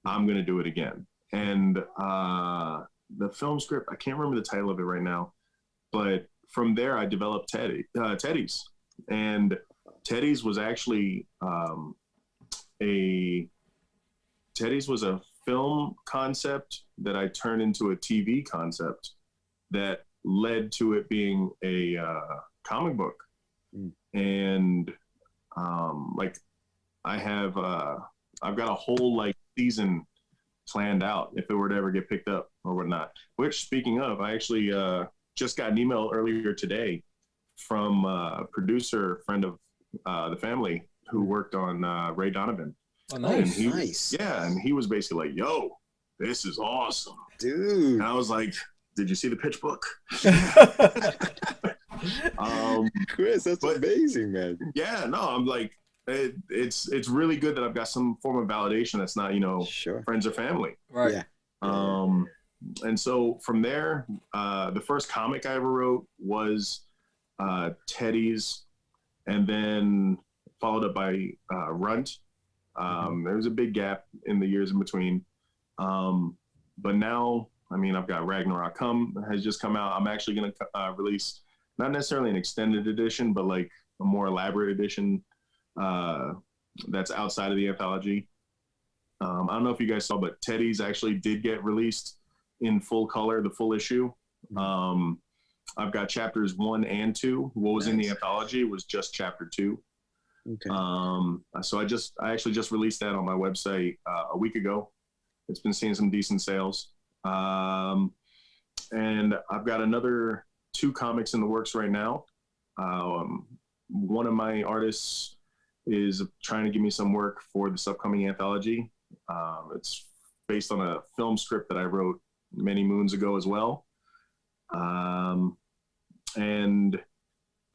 I'm gonna do it again. And the film script, I can't remember the title of it right now, but from there I developed Teddies. And Teddies was actually Teddies was a film concept that I turned into a TV concept that led to it being a comic book. And like I've got a whole like season planned out if it were to ever get picked up or whatnot. Which, speaking of, I actually just got an email earlier today from a producer friend of the family who worked on Ray Donovan. Oh, nice. Nice. Yeah, and he was basically like, yo, this is awesome. Dude. And I was like, did you see the pitch book? Kris, that's amazing, man. Yeah, no, I'm like, it's really good that I've got some form of validation that's not, Sure. friends or family. Right. Yeah. And so from there, the first comic I ever wrote was Teddies, and then followed up by Runt. There was a big gap in the years in between. But now, I mean, I've got Ragnarok has just come out. I'm actually going to release not necessarily an extended edition, but like a more elaborate edition that's outside of the anthology. I don't know if you guys saw, but Teddies actually did get released in full color, the full issue. I've got chapters 1 and 2. What was in the anthology was just chapter 2. Okay. So I actually just released that on my website a week ago. It's been seeing some decent sales. And I've got another 2 comics in the works right now. One of my artists is trying to give me some work for this upcoming anthology. It's based on a film script that I wrote many moons ago as well. And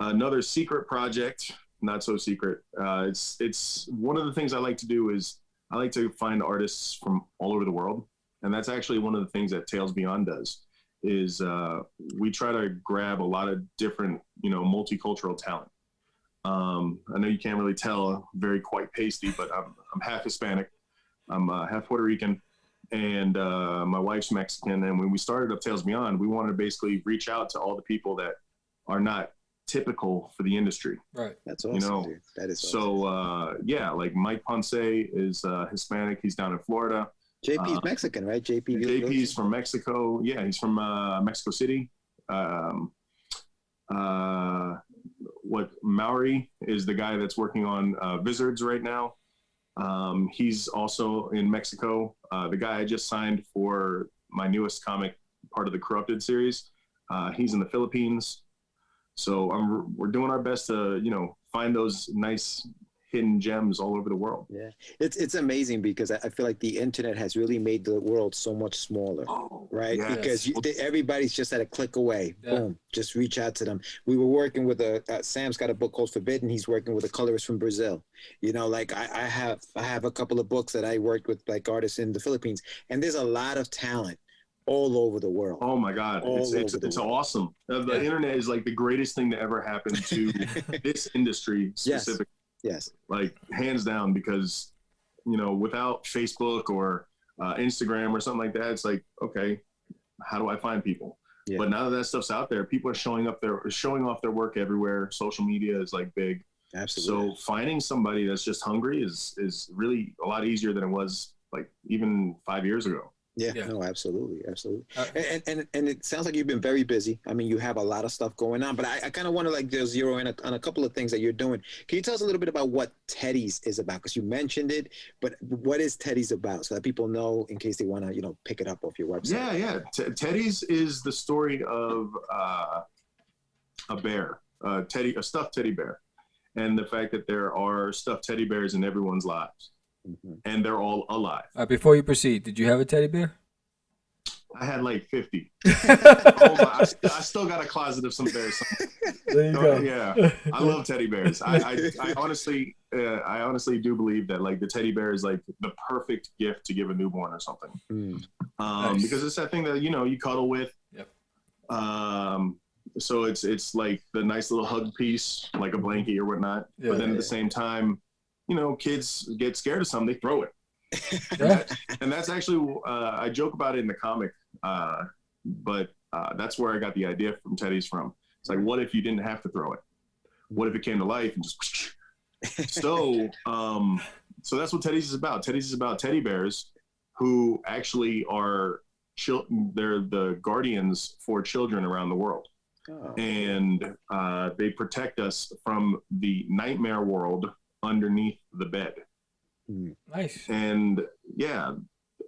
another secret project, not so secret. It's one of the things I like to do is I like to find artists from all over the world. And that's actually one of the things that Tales Beyond does is we try to grab a lot of different, multicultural talent. I know you can't really tell, I'm very quite pasty, but I'm half Hispanic. I'm half Puerto Rican, and my wife's Mexican. And when we started up Tales Beyond, we wanted to basically reach out to all the people that are not typical for the industry. Right. That's awesome, dude. That is awesome. So, yeah, like Mike Ponce is Hispanic. He's down in Florida. JP's Mexican, right? JP's from Mexico. Yeah, he's from Mexico City. Mauri is the guy that's working on Wizards right now. He's also in Mexico. The guy I just signed for my newest comic, part of the Corrupted series, he's in the Philippines. So we're doing our best to, find those nice hidden gems all over the world. Yeah, it's amazing because I feel like the internet has really made the world so much smaller, right? Yes. Because everybody's just at a click away. Yeah. Boom, just reach out to them. We were working with Sam's got a book called Forbidden. He's working with a colorist from Brazil. Like I have a couple of books that I worked with, like artists in the Philippines, and there's a lot of talent all over the world. Oh my God, it's awesome. The internet is like the greatest thing to ever happen to this industry specifically. Yes. Like hands down, because, without Facebook or Instagram or something like that, it's like, okay, how do I find people? Yeah. But now that stuff's out there, people are showing off their work everywhere. Social media is like big. Absolutely. So finding somebody that's just hungry is really a lot easier than it was like even 5 years ago. Yeah, no, absolutely. And it sounds like you've been very busy. I mean, you have a lot of stuff going on, but I kind of want to just zero in on a couple of things that you're doing. Can you tell us a little bit about what Teddies is about? Because you mentioned it, but what is Teddies about so that people know in case they want to, pick it up off your website? Yeah. Teddies is the story of a bear, a stuffed teddy bear, and the fact that there are stuffed teddy bears in everyone's lives. Mm-hmm. And they're all alive. Before you proceed, did you have a teddy bear? I had like 50. I still got a closet of some bears. There you go. Yeah, I love teddy bears. I honestly do believe that like the teddy bear is like the perfect gift to give a newborn or something. Nice. Because it's that thing that you cuddle with. Yep. So it's like the nice little hug piece, like a blankie or whatnot. Yeah, but then at the same time, kids get scared of something, they throw it. And that's actually, I joke about it in the comic, but that's where I got the idea from Teddies from. It's like, what if you didn't have to throw it? What if it came to life and just... So that's what Teddies is about. Teddies is about teddy bears who actually are, they're the guardians for children around the world. Oh. And they protect us from the nightmare world underneath the bed. Nice. And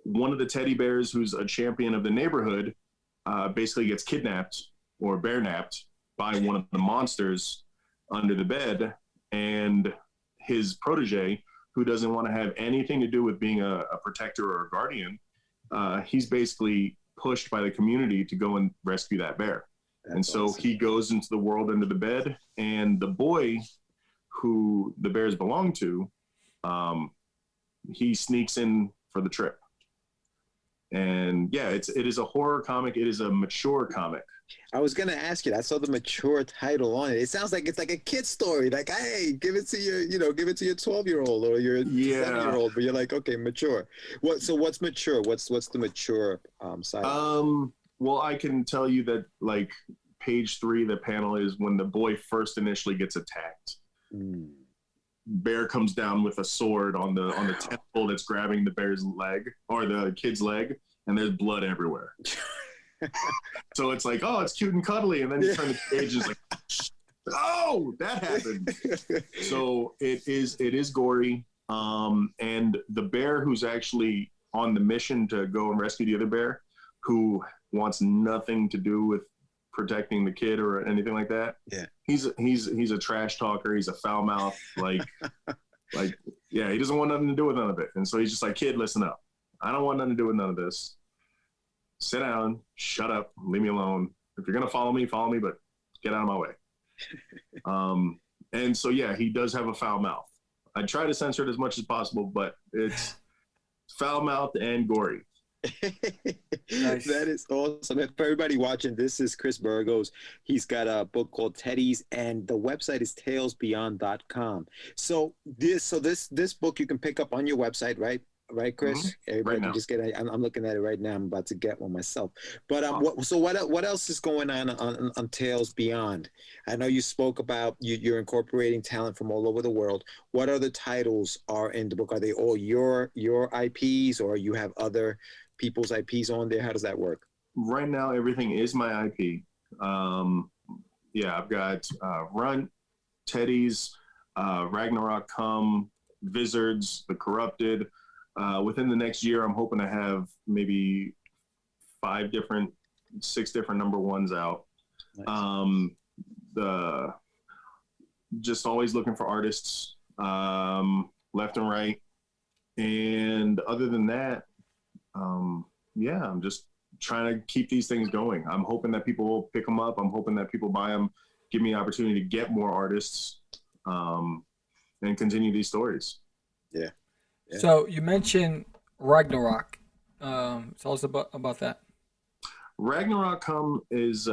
one of the teddy bears who's a champion of the neighborhood basically gets kidnapped or bear napped by one of the monsters under the bed, and his protege, who doesn't want to have anything to do with being a protector or a guardian, he's basically pushed by the community to go and rescue that bear. And so awesome. He goes into the world under the bed, and the boy who the bears belong to, he sneaks in for the trip. And it is a horror comic. It is a mature comic. I was gonna ask you. I saw the mature title on it. It sounds like it's like a kid's story. Like, hey, give it to your 12-year-old or your 7-year-old. But you're like, okay, mature. So what's mature? What's the mature side? Well, I can tell you that like page 3, the panel is when the boy first initially gets attacked. Bear comes down with a sword on the temple that's grabbing the bear's leg or the kid's leg, and there's blood everywhere. So it's like, oh, it's cute and cuddly, and then you turn the page and it's like, oh, that happened. So it is gory, and the bear who's actually on the mission to go and rescue the other bear, who wants nothing to do with protecting the kid or anything like that. Yeah. He's a trash talker. He's a foul mouth. He doesn't want nothing to do with none of it. And so he's just like, kid, listen up. I don't want nothing to do with none of this. Sit down, shut up, leave me alone. If you're going to follow me, but get out of my way. And so, he does have a foul mouth. I try to censor it as much as possible, but it's foul mouthed and gory. Nice. That is awesome. For everybody watching, this is Kris Burgos. He's got a book called Teddies, and the website is talesbeyond.com. So this book you can pick up on your website, right, Kris? Mm-hmm. Everybody right can just get it. I'm looking at it right now. I'm about to get one myself. But what else is going on Tales Beyond? I know you spoke about you're incorporating talent from all over the world. What other titles are in the book? Are they all your IPs, or you have other people's IPs on there? How does that work? Right now, everything is my IP. I've got Runt, Teddies, Ragnarok, Wizards, The Corrupted. Within the next year, I'm hoping to have maybe 6 different number ones out. Nice. Just always looking for artists, left and right. And other than that, I'm just trying to keep these things going. I'm hoping that people will pick them up. I'm hoping that people buy them, give me the opportunity to get more artists, and continue these stories. Yeah. So you mentioned Ragnarok. Tell us about that. Ragnarok is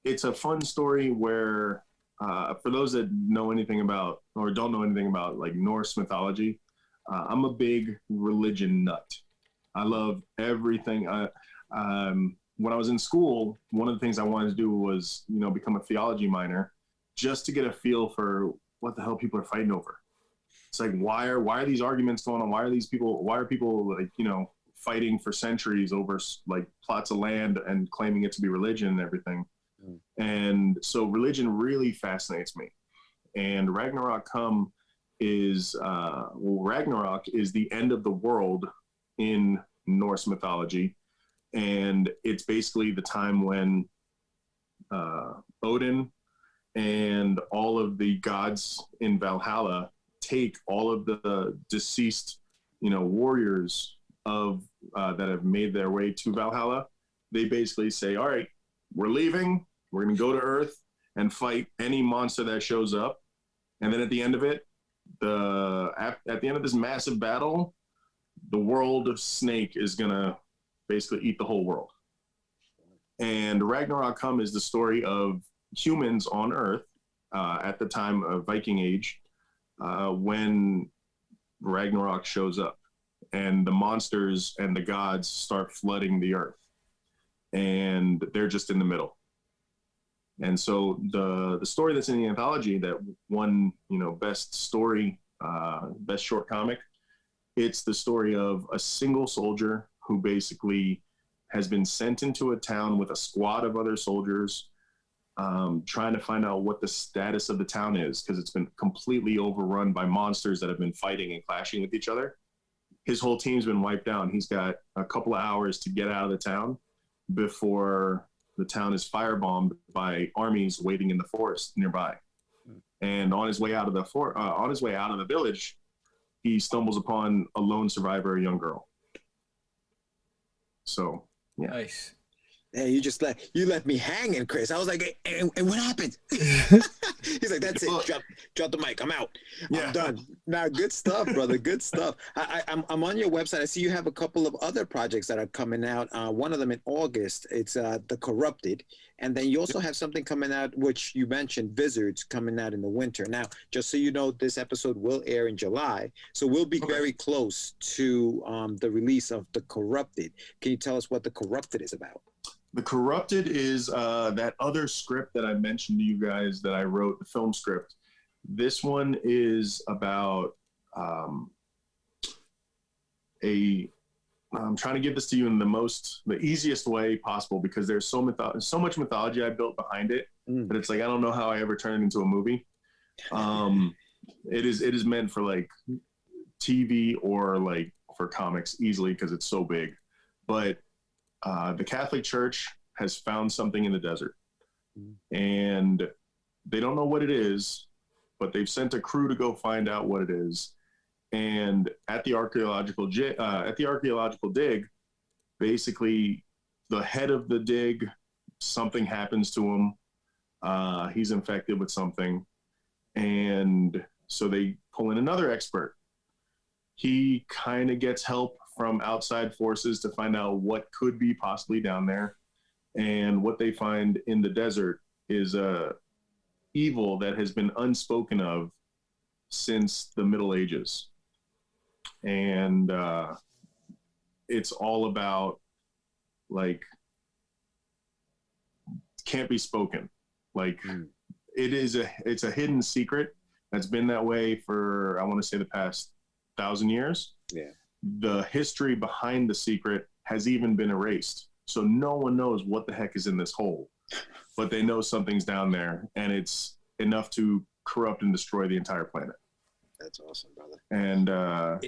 it's a fun story where for those that know anything about or don't know anything about like Norse mythology, I'm a big religion nut. I love everything. When I was in school, one of the things I wanted to do was, become a theology minor, just to get a feel for what the hell people are fighting over. It's like, why are these arguments going on? Why are people like, fighting for centuries over like plots of land and claiming it to be religion and everything. And so religion really fascinates me. And Ragnarok is the end of the world in Norse mythology. And it's basically the time when Odin and all of the gods in Valhalla take all of the deceased, warriors that have made their way to Valhalla. They basically say, all right, we're leaving. We're going to go to Earth and fight any monster that shows up. And then at the end of it, at the end of this massive battle, the world of snake is going to basically eat the whole world. And Ragnarok is the story of humans on Earth at the time of Viking Age, when Ragnarok shows up and the monsters and the gods start flooding the Earth, and they're just in the middle. And so the story that's in the anthology that won, best story, best short comic, it's the story of a single soldier who basically has been sent into a town with a squad of other soldiers, trying to find out what the status of the town is, because it's been completely overrun by monsters that have been fighting and clashing with each other. His whole team's been wiped out. He's got a couple of hours to get out of the town before the town is firebombed by armies waiting in the forest nearby. And on his way out of the village, he stumbles upon a lone survivor, a young girl. So, yeah. Nice. Hey, you left me hanging, Kris. I was like, and what happened? He's like, that's it. Drop the mic. I'm out. Yeah. I'm done. Now, good stuff, brother. Good stuff. I'm on your website. I see you have a couple of other projects that are coming out. One of them in August. It's The Corrupted. And then you also have something coming out, which you mentioned, Wizards, coming out in the winter. Now, just so you know, this episode will air in July. So we'll be very close to the release of The Corrupted. Can you tell us what The Corrupted is about? The Corrupted is that other script that I mentioned to you guys that I wrote, the film script. This one is about I'm trying to give this to you in the easiest way possible, because there's so much mythology I built behind it that it's like I don't know how I ever turned it into a movie. It is meant for like TV or like for comics easily because it's so big, but the Catholic Church has found something in the desert, and they don't know what it is, but they've sent a crew to go find out what it is. And at the archaeological dig, basically the head of the dig, something happens to him. He's infected with something, and so they pull in another expert. He kind of gets help from outside forces to find out what could be possibly down there. And what they find in the desert is a evil that has been unspoken of since the Middle Ages. And it's all about, like, can't be spoken. Like, it's a hidden secret that's been that way for, I want to say, the past 1,000 years. Yeah. The history behind the secret has even been erased. So no one knows what the heck is in this hole, but they know something's down there, and it's enough to corrupt and destroy the entire planet. That's awesome, brother. And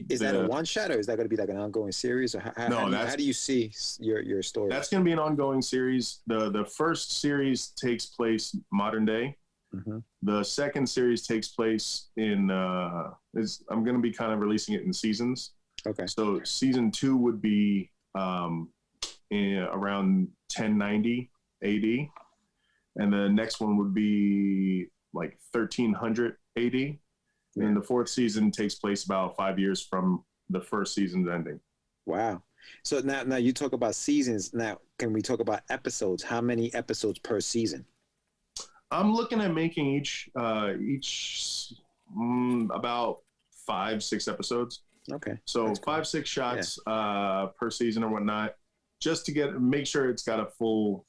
is that a one shot, or is that going to be like an ongoing series? Or how do you see your story? That's going to be an ongoing series. The first series takes place modern day. Mm-hmm. The second series takes place in I'm going to be kind of releasing it in seasons. Okay. So season 2 would be around 1090 AD, and the next one would be like 1300 AD. And the fourth season takes place about 5 years from the first season's ending. Wow. So now you talk about seasons. Now, can we talk about episodes? How many episodes per season? I'm looking at making each about 5-6 episodes. Okay. So that's cool. 5-6 shots per season or whatnot, just to make sure it's got a full,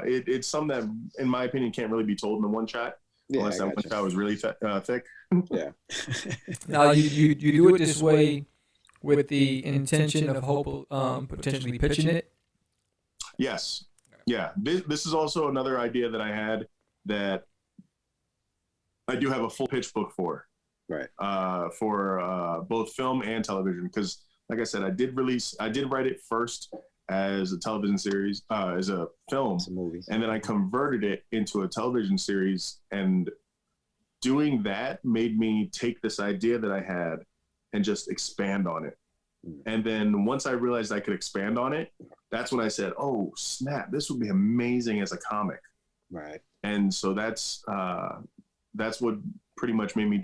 it's something that, in my opinion, can't really be told in one shot. Yeah, unless that one shot was really thick. Yeah. Now you do it this way with the intention of potentially pitching it. Yes. Yeah. This is also another idea that I had that I do have a full pitch book for. Right. For both film and television, because like I said, I did write it first as a television series, as a film, it's a movie, and then I converted it into a television series. And doing that made me take this idea that I had and just expand on it. And then once I realized I could expand on it, that's when I said, "Oh snap! This would be amazing as a comic." Right. And so that's what pretty much made me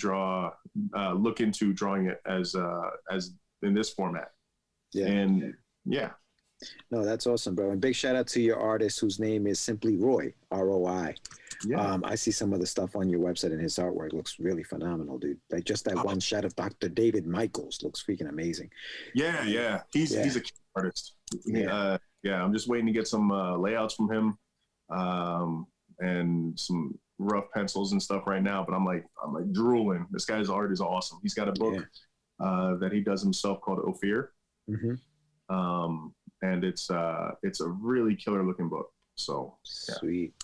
look into drawing it as in this format. Yeah. And yeah. No, that's awesome, bro. And big shout out to your artist whose name is Simply Roy, ROI. Yeah. I see some of the stuff on your website, and his artwork looks really phenomenal, dude. Like just that one shot of Dr. David Michaels looks freaking amazing. Yeah. He's a key artist. Yeah. I'm just waiting to get some layouts from him, and some rough pencils and stuff right now. But I'm like drooling. This guy's art is awesome. He's got a book that he does himself called Ophir. Mm-hmm. And it's a really killer looking book. So yeah. Sweet.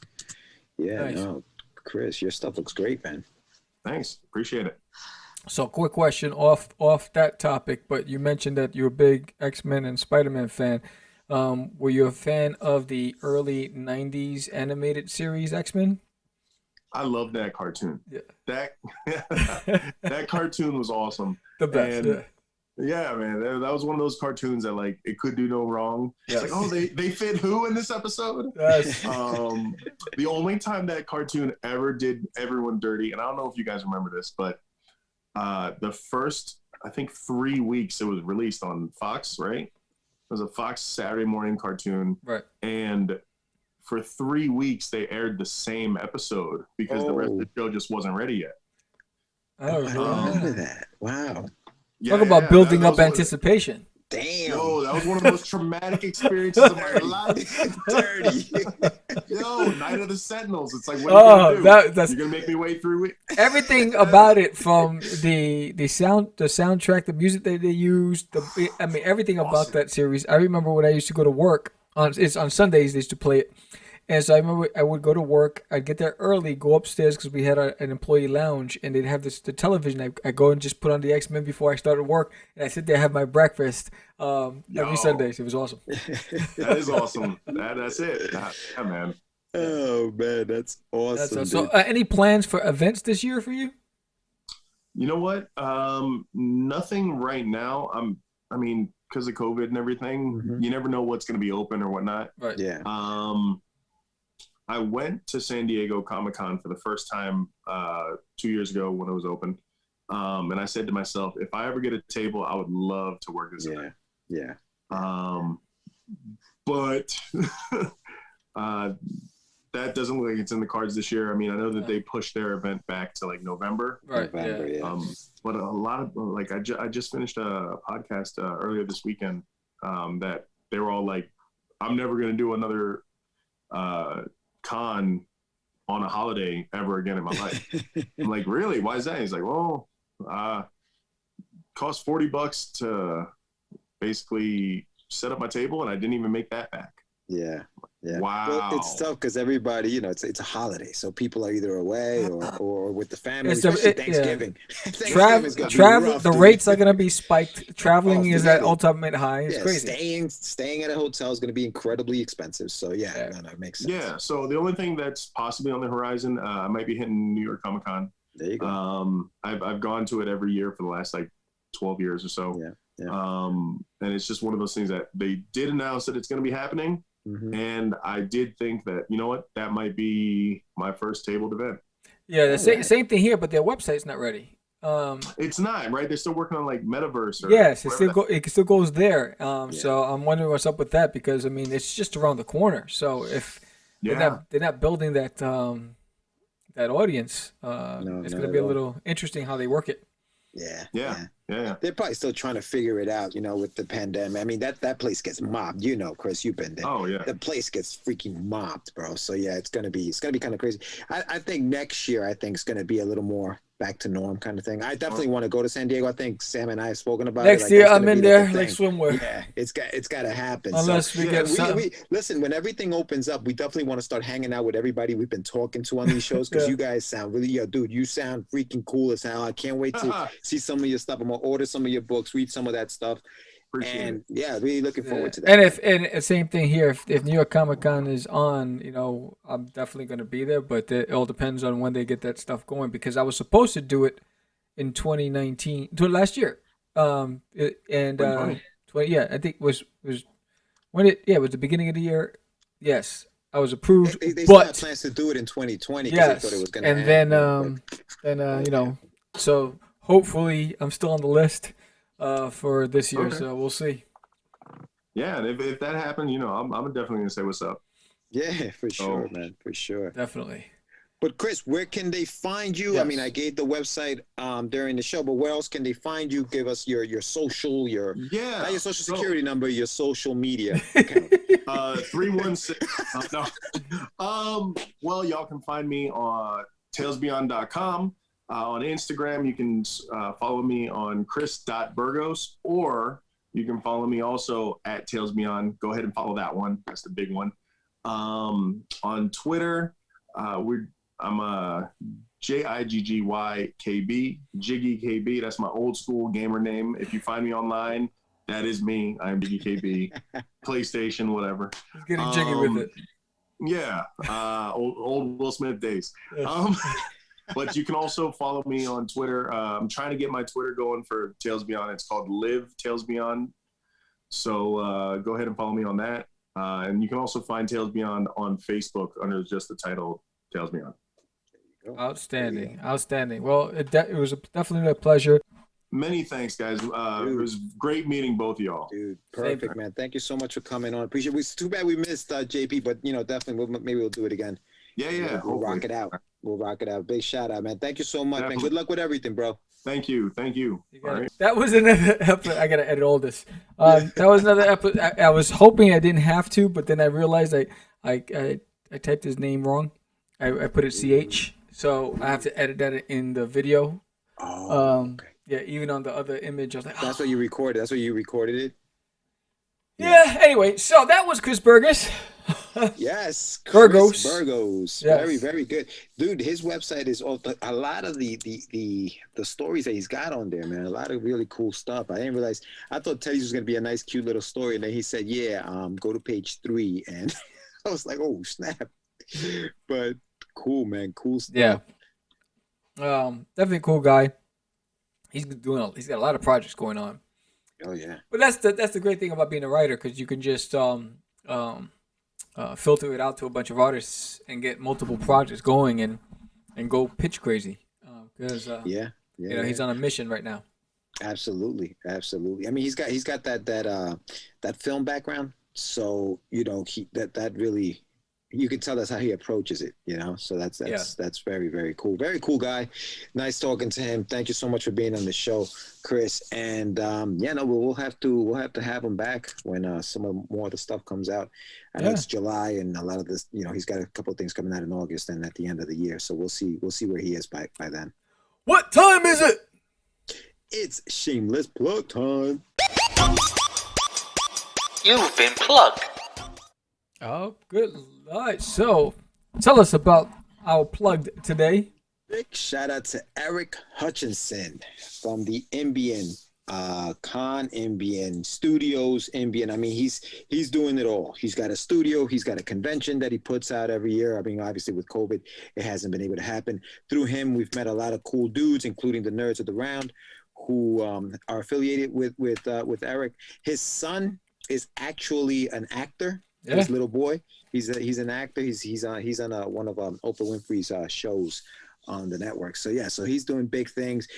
Yeah, nice. No, Kris, your stuff looks great, man. Thanks. Appreciate it. So, quick question off that topic, but you mentioned that you're a big X-Men and Spider-Man fan. Were you a fan of the early 90s animated series X-Men? I love that cartoon. Yeah. That cartoon was awesome. The best. And yeah, man, that was one of those cartoons that like it could do no wrong. Yes. It's like, oh, they fit who in this episode? Yes. The only time that cartoon ever did everyone dirty, and I don't know if you guys remember this, but the first, I think 3 weeks it was released on Fox, right? It was a Fox Saturday morning cartoon, Right. And for 3 weeks they aired the same episode because the rest of the show just wasn't ready yet. I don't remember that. Wow. Talk about building up anticipation. Damn. Yo, that was one of the most traumatic experiences of my life. Dirty. Yo, Night of the Sentinels. It's like, what are you gonna do? You're gonna make me wait through it? Everything about it, from the soundtrack, the music that they used, everything about that series. I remember when I used to go to work on Sundays. They used to play it, and so I remember I would go to work. I'd get there early, go upstairs because we had an employee lounge, and they'd have the television. I go and just put on the X-Men before I started work, and I sit there, have my breakfast every Sundays. It was awesome. That is awesome. That's it. Yeah, man. Oh man, that's awesome. So, any plans for events this year for you? You know what? Nothing right now. I mean, because of COVID and everything, you never know what's going to be open or whatnot. Right. Yeah. I went to San Diego Comic-Con for the first time 2 years ago when it was open. And I said to myself, if I ever get a table, I would love to work this event. Yeah. But that doesn't look like it's in the cards this year. I mean, I know that they pushed their event back to like November. Right. November, yeah. But a lot of like, I just finished a podcast earlier this weekend that they were all like, I'm never going to do another con on a holiday ever again in my life. I'm like, really? Why is that? He's like, well, cost $40 to basically set up my table, and I didn't even make that back. Yeah. Yeah. Wow. Well, it's tough because everybody, it's a holiday, so people are either away or with the family, It's especially yeah. Thanksgiving. Thanksgiving's gonna be Travel. rough, The dude. rates are gonna be spiked. Traveling is forget at it. ultimate high. It's crazy. Staying at a hotel is going to be incredibly expensive. So yeah, no, it makes sense. Yeah. So the only thing that's possibly on the horizon, I might be hitting New York Comic Con. There you go. I've gone to it every year for the last like 12 years or so. Yeah. And it's just one of those things that they did announce that it's going to be happening. Mm-hmm. And I did think that, you know what, that might be my first tabled event. Yeah, the same thing here, but their website's not ready. It's not, right? They're still working on like metaverse. Or yes, it still goes there. So I'm wondering what's up with that because I mean it's just around the corner. So if they're not building that that audience, it's going to be a little interesting how they work it. Yeah. They're probably still trying to figure it out, with the pandemic. I mean, that place gets mobbed. Chris, you've been there. Oh yeah. The place gets freaking mobbed, bro. So yeah, it's gonna be kind of crazy. I think next year, it's gonna be a little more back to norm kind of thing. I definitely want to go to San Diego. I think Sam and I have spoken about next it. Next year, I'm in there like swimwear. Yeah, it's got to happen. Unless we get something. Listen, when everything opens up, we definitely want to start hanging out with everybody we've been talking to on these shows because you guys sound really, dude, you sound freaking cool as hell. I can't wait to see some of your stuff. I'm gonna order some of your books, read some of that stuff. Appreciate it. Really looking forward to that. And same thing here. If New York Comic Con is on, I'm definitely going to be there. But it all depends on when they get that stuff going because I was supposed to do it in 2019, last year. I think it was when it was the beginning of the year. Yes, I was approved. They still had plans to do it in 2020 because they thought it was going to. And then so hopefully I'm still on the list. For this year, so we'll see. Yeah, and if that happens, I'm definitely gonna say what's up. Yeah, for sure, man, for sure. Definitely. But Kris, where can they find you? Yes. I mean, I gave the website during the show, but where else can they find you? Give us your social, not your social security number, your social media account. 316. No. Well, y'all can find me on talesbeyond.com. On Instagram, you can follow me on Kris.Burgos, or you can follow me also at Tales Beyond. Go ahead and follow that one. That's the big one. On Twitter, I'm JIGGYKB, Jiggy KB. That's my old school gamer name. If you find me online, that is me. I'm Jiggy KB. PlayStation, whatever. He's getting jiggy with it. Yeah, old Will Smith days. But you can also follow me on Twitter. I'm trying to get my Twitter going for Tales Beyond. It's called Live Tales Beyond. So go ahead and follow me on that. And you can also find Tales Beyond on Facebook under just the title Tales Beyond. Outstanding. Well, it was definitely a pleasure. Many thanks, guys. It was great meeting both of y'all. Dude, perfect, man. Thank you so much for coming on. Appreciate it. It's too bad we missed JP, but definitely maybe we'll do it again. Yeah. We'll rock it out. Big shout out, man. Thank you so much, man. Good luck with everything, bro. Thank you. All right. That was another episode. I gotta edit all this. That was another episode. I was hoping I didn't have to, but then I realized I typed his name wrong. I put it CH, so I have to edit that in the video. Okay. Yeah, even on the other image, I was like, That's what you recorded. That's what you recorded it. Yeah. Anyway, so that was Kris Burgos. Yes, Burgos. Yes. Very, very good, dude. His website is a lot of the stories that he's got on there, man. A lot of really cool stuff. I didn't realize. I thought Teddy's was gonna be a nice, cute little story, and then he said, go to page 3, and I was like, oh snap! But cool, man. Cool stuff. Yeah. Definitely a cool guy. He's got a lot of projects going on. Oh yeah. But that's the great thing about being a writer, because you can just filter it out to a bunch of artists and get multiple projects going and go pitch crazy. Because he's on a mission right now. Absolutely. I mean, he's got that film background, so that really. You can tell that's how he approaches it, So that's very, very cool. Very cool guy. Nice talking to him. Thank you so much for being on the show, Kris. And we'll have to have him back when some more of the stuff comes out. I know it's July, and a lot of this, he's got a couple of things coming out in August and at the end of the year. So we'll see where he is by then. What time is it? It's shameless plug time. You've been plugged. Oh, good. All right. So, tell us about our plug today. Big shout out to Eric Hutchinson from the NBN, Con NBN Studios, NBN. I mean, he's doing it all. He's got a studio. He's got a convention that he puts out every year. I mean, obviously with COVID, it hasn't been able to happen. Through him, we've met a lot of cool dudes, including the Nerds of the Round, who are affiliated with Eric. His son is actually an actor. Yeah. His little boy, he's an actor. He's on one of Oprah Winfrey's shows on the network. So yeah, so he's doing big things.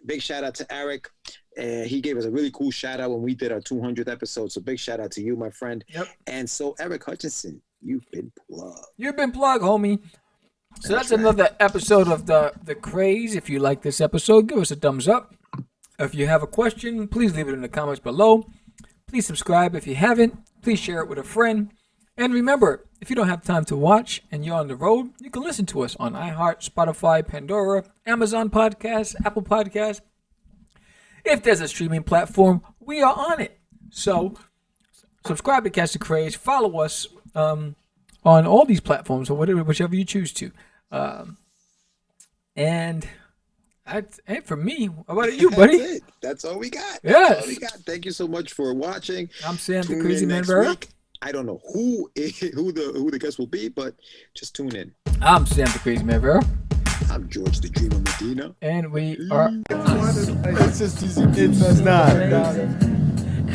Big shout out to Eric. He gave us a really cool shout out when we did our 200th episode. So big shout out to you, my friend. Yep. And so Eric Hutchinson, you've been plugged. You've been plugged, homie. So that's another episode of the Craze. If you like this episode, give us a thumbs up. If you have a question, please leave it in the comments below. Please subscribe if you haven't. Please share it with a friend. And remember, if you don't have time to watch and you're on the road, you can listen to us on iHeart, Spotify, Pandora, Amazon Podcasts, Apple Podcasts. If there's a streaming platform, we are on it. So subscribe to Catch the Craze. Follow us on all these platforms or whichever you choose to. And that's it for me. How about you, buddy? That's it. That's all we got. Yes. That's all we got. Thank you so much for watching. I'm Sam, the Tune Crazy in Man next Vera. week. I don't know who the guest will be, but just tune in. I'm Sam, the Crazy Man Vera. I'm George the Dreamer Medina. And we are... It's just it's not.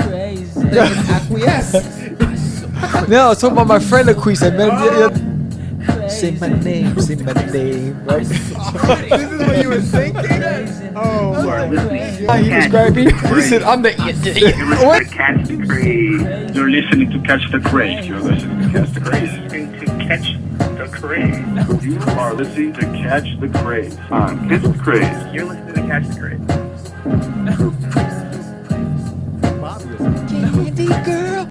Crazy. Acquiesce. No, I was talking about my friend Acquiesce. I met him. Say my name, right? This is what you were thinking? Oh, Crazy. he described me. He said, I'm the... What? Catch the Craze. You're listening to Catch the Craze. You're listening to Catch the Craze. You're listening to Catch the Craze. You are listening to Catch the Craze on Catch the Craze. You're listening to Catch the Craze. Candy girl.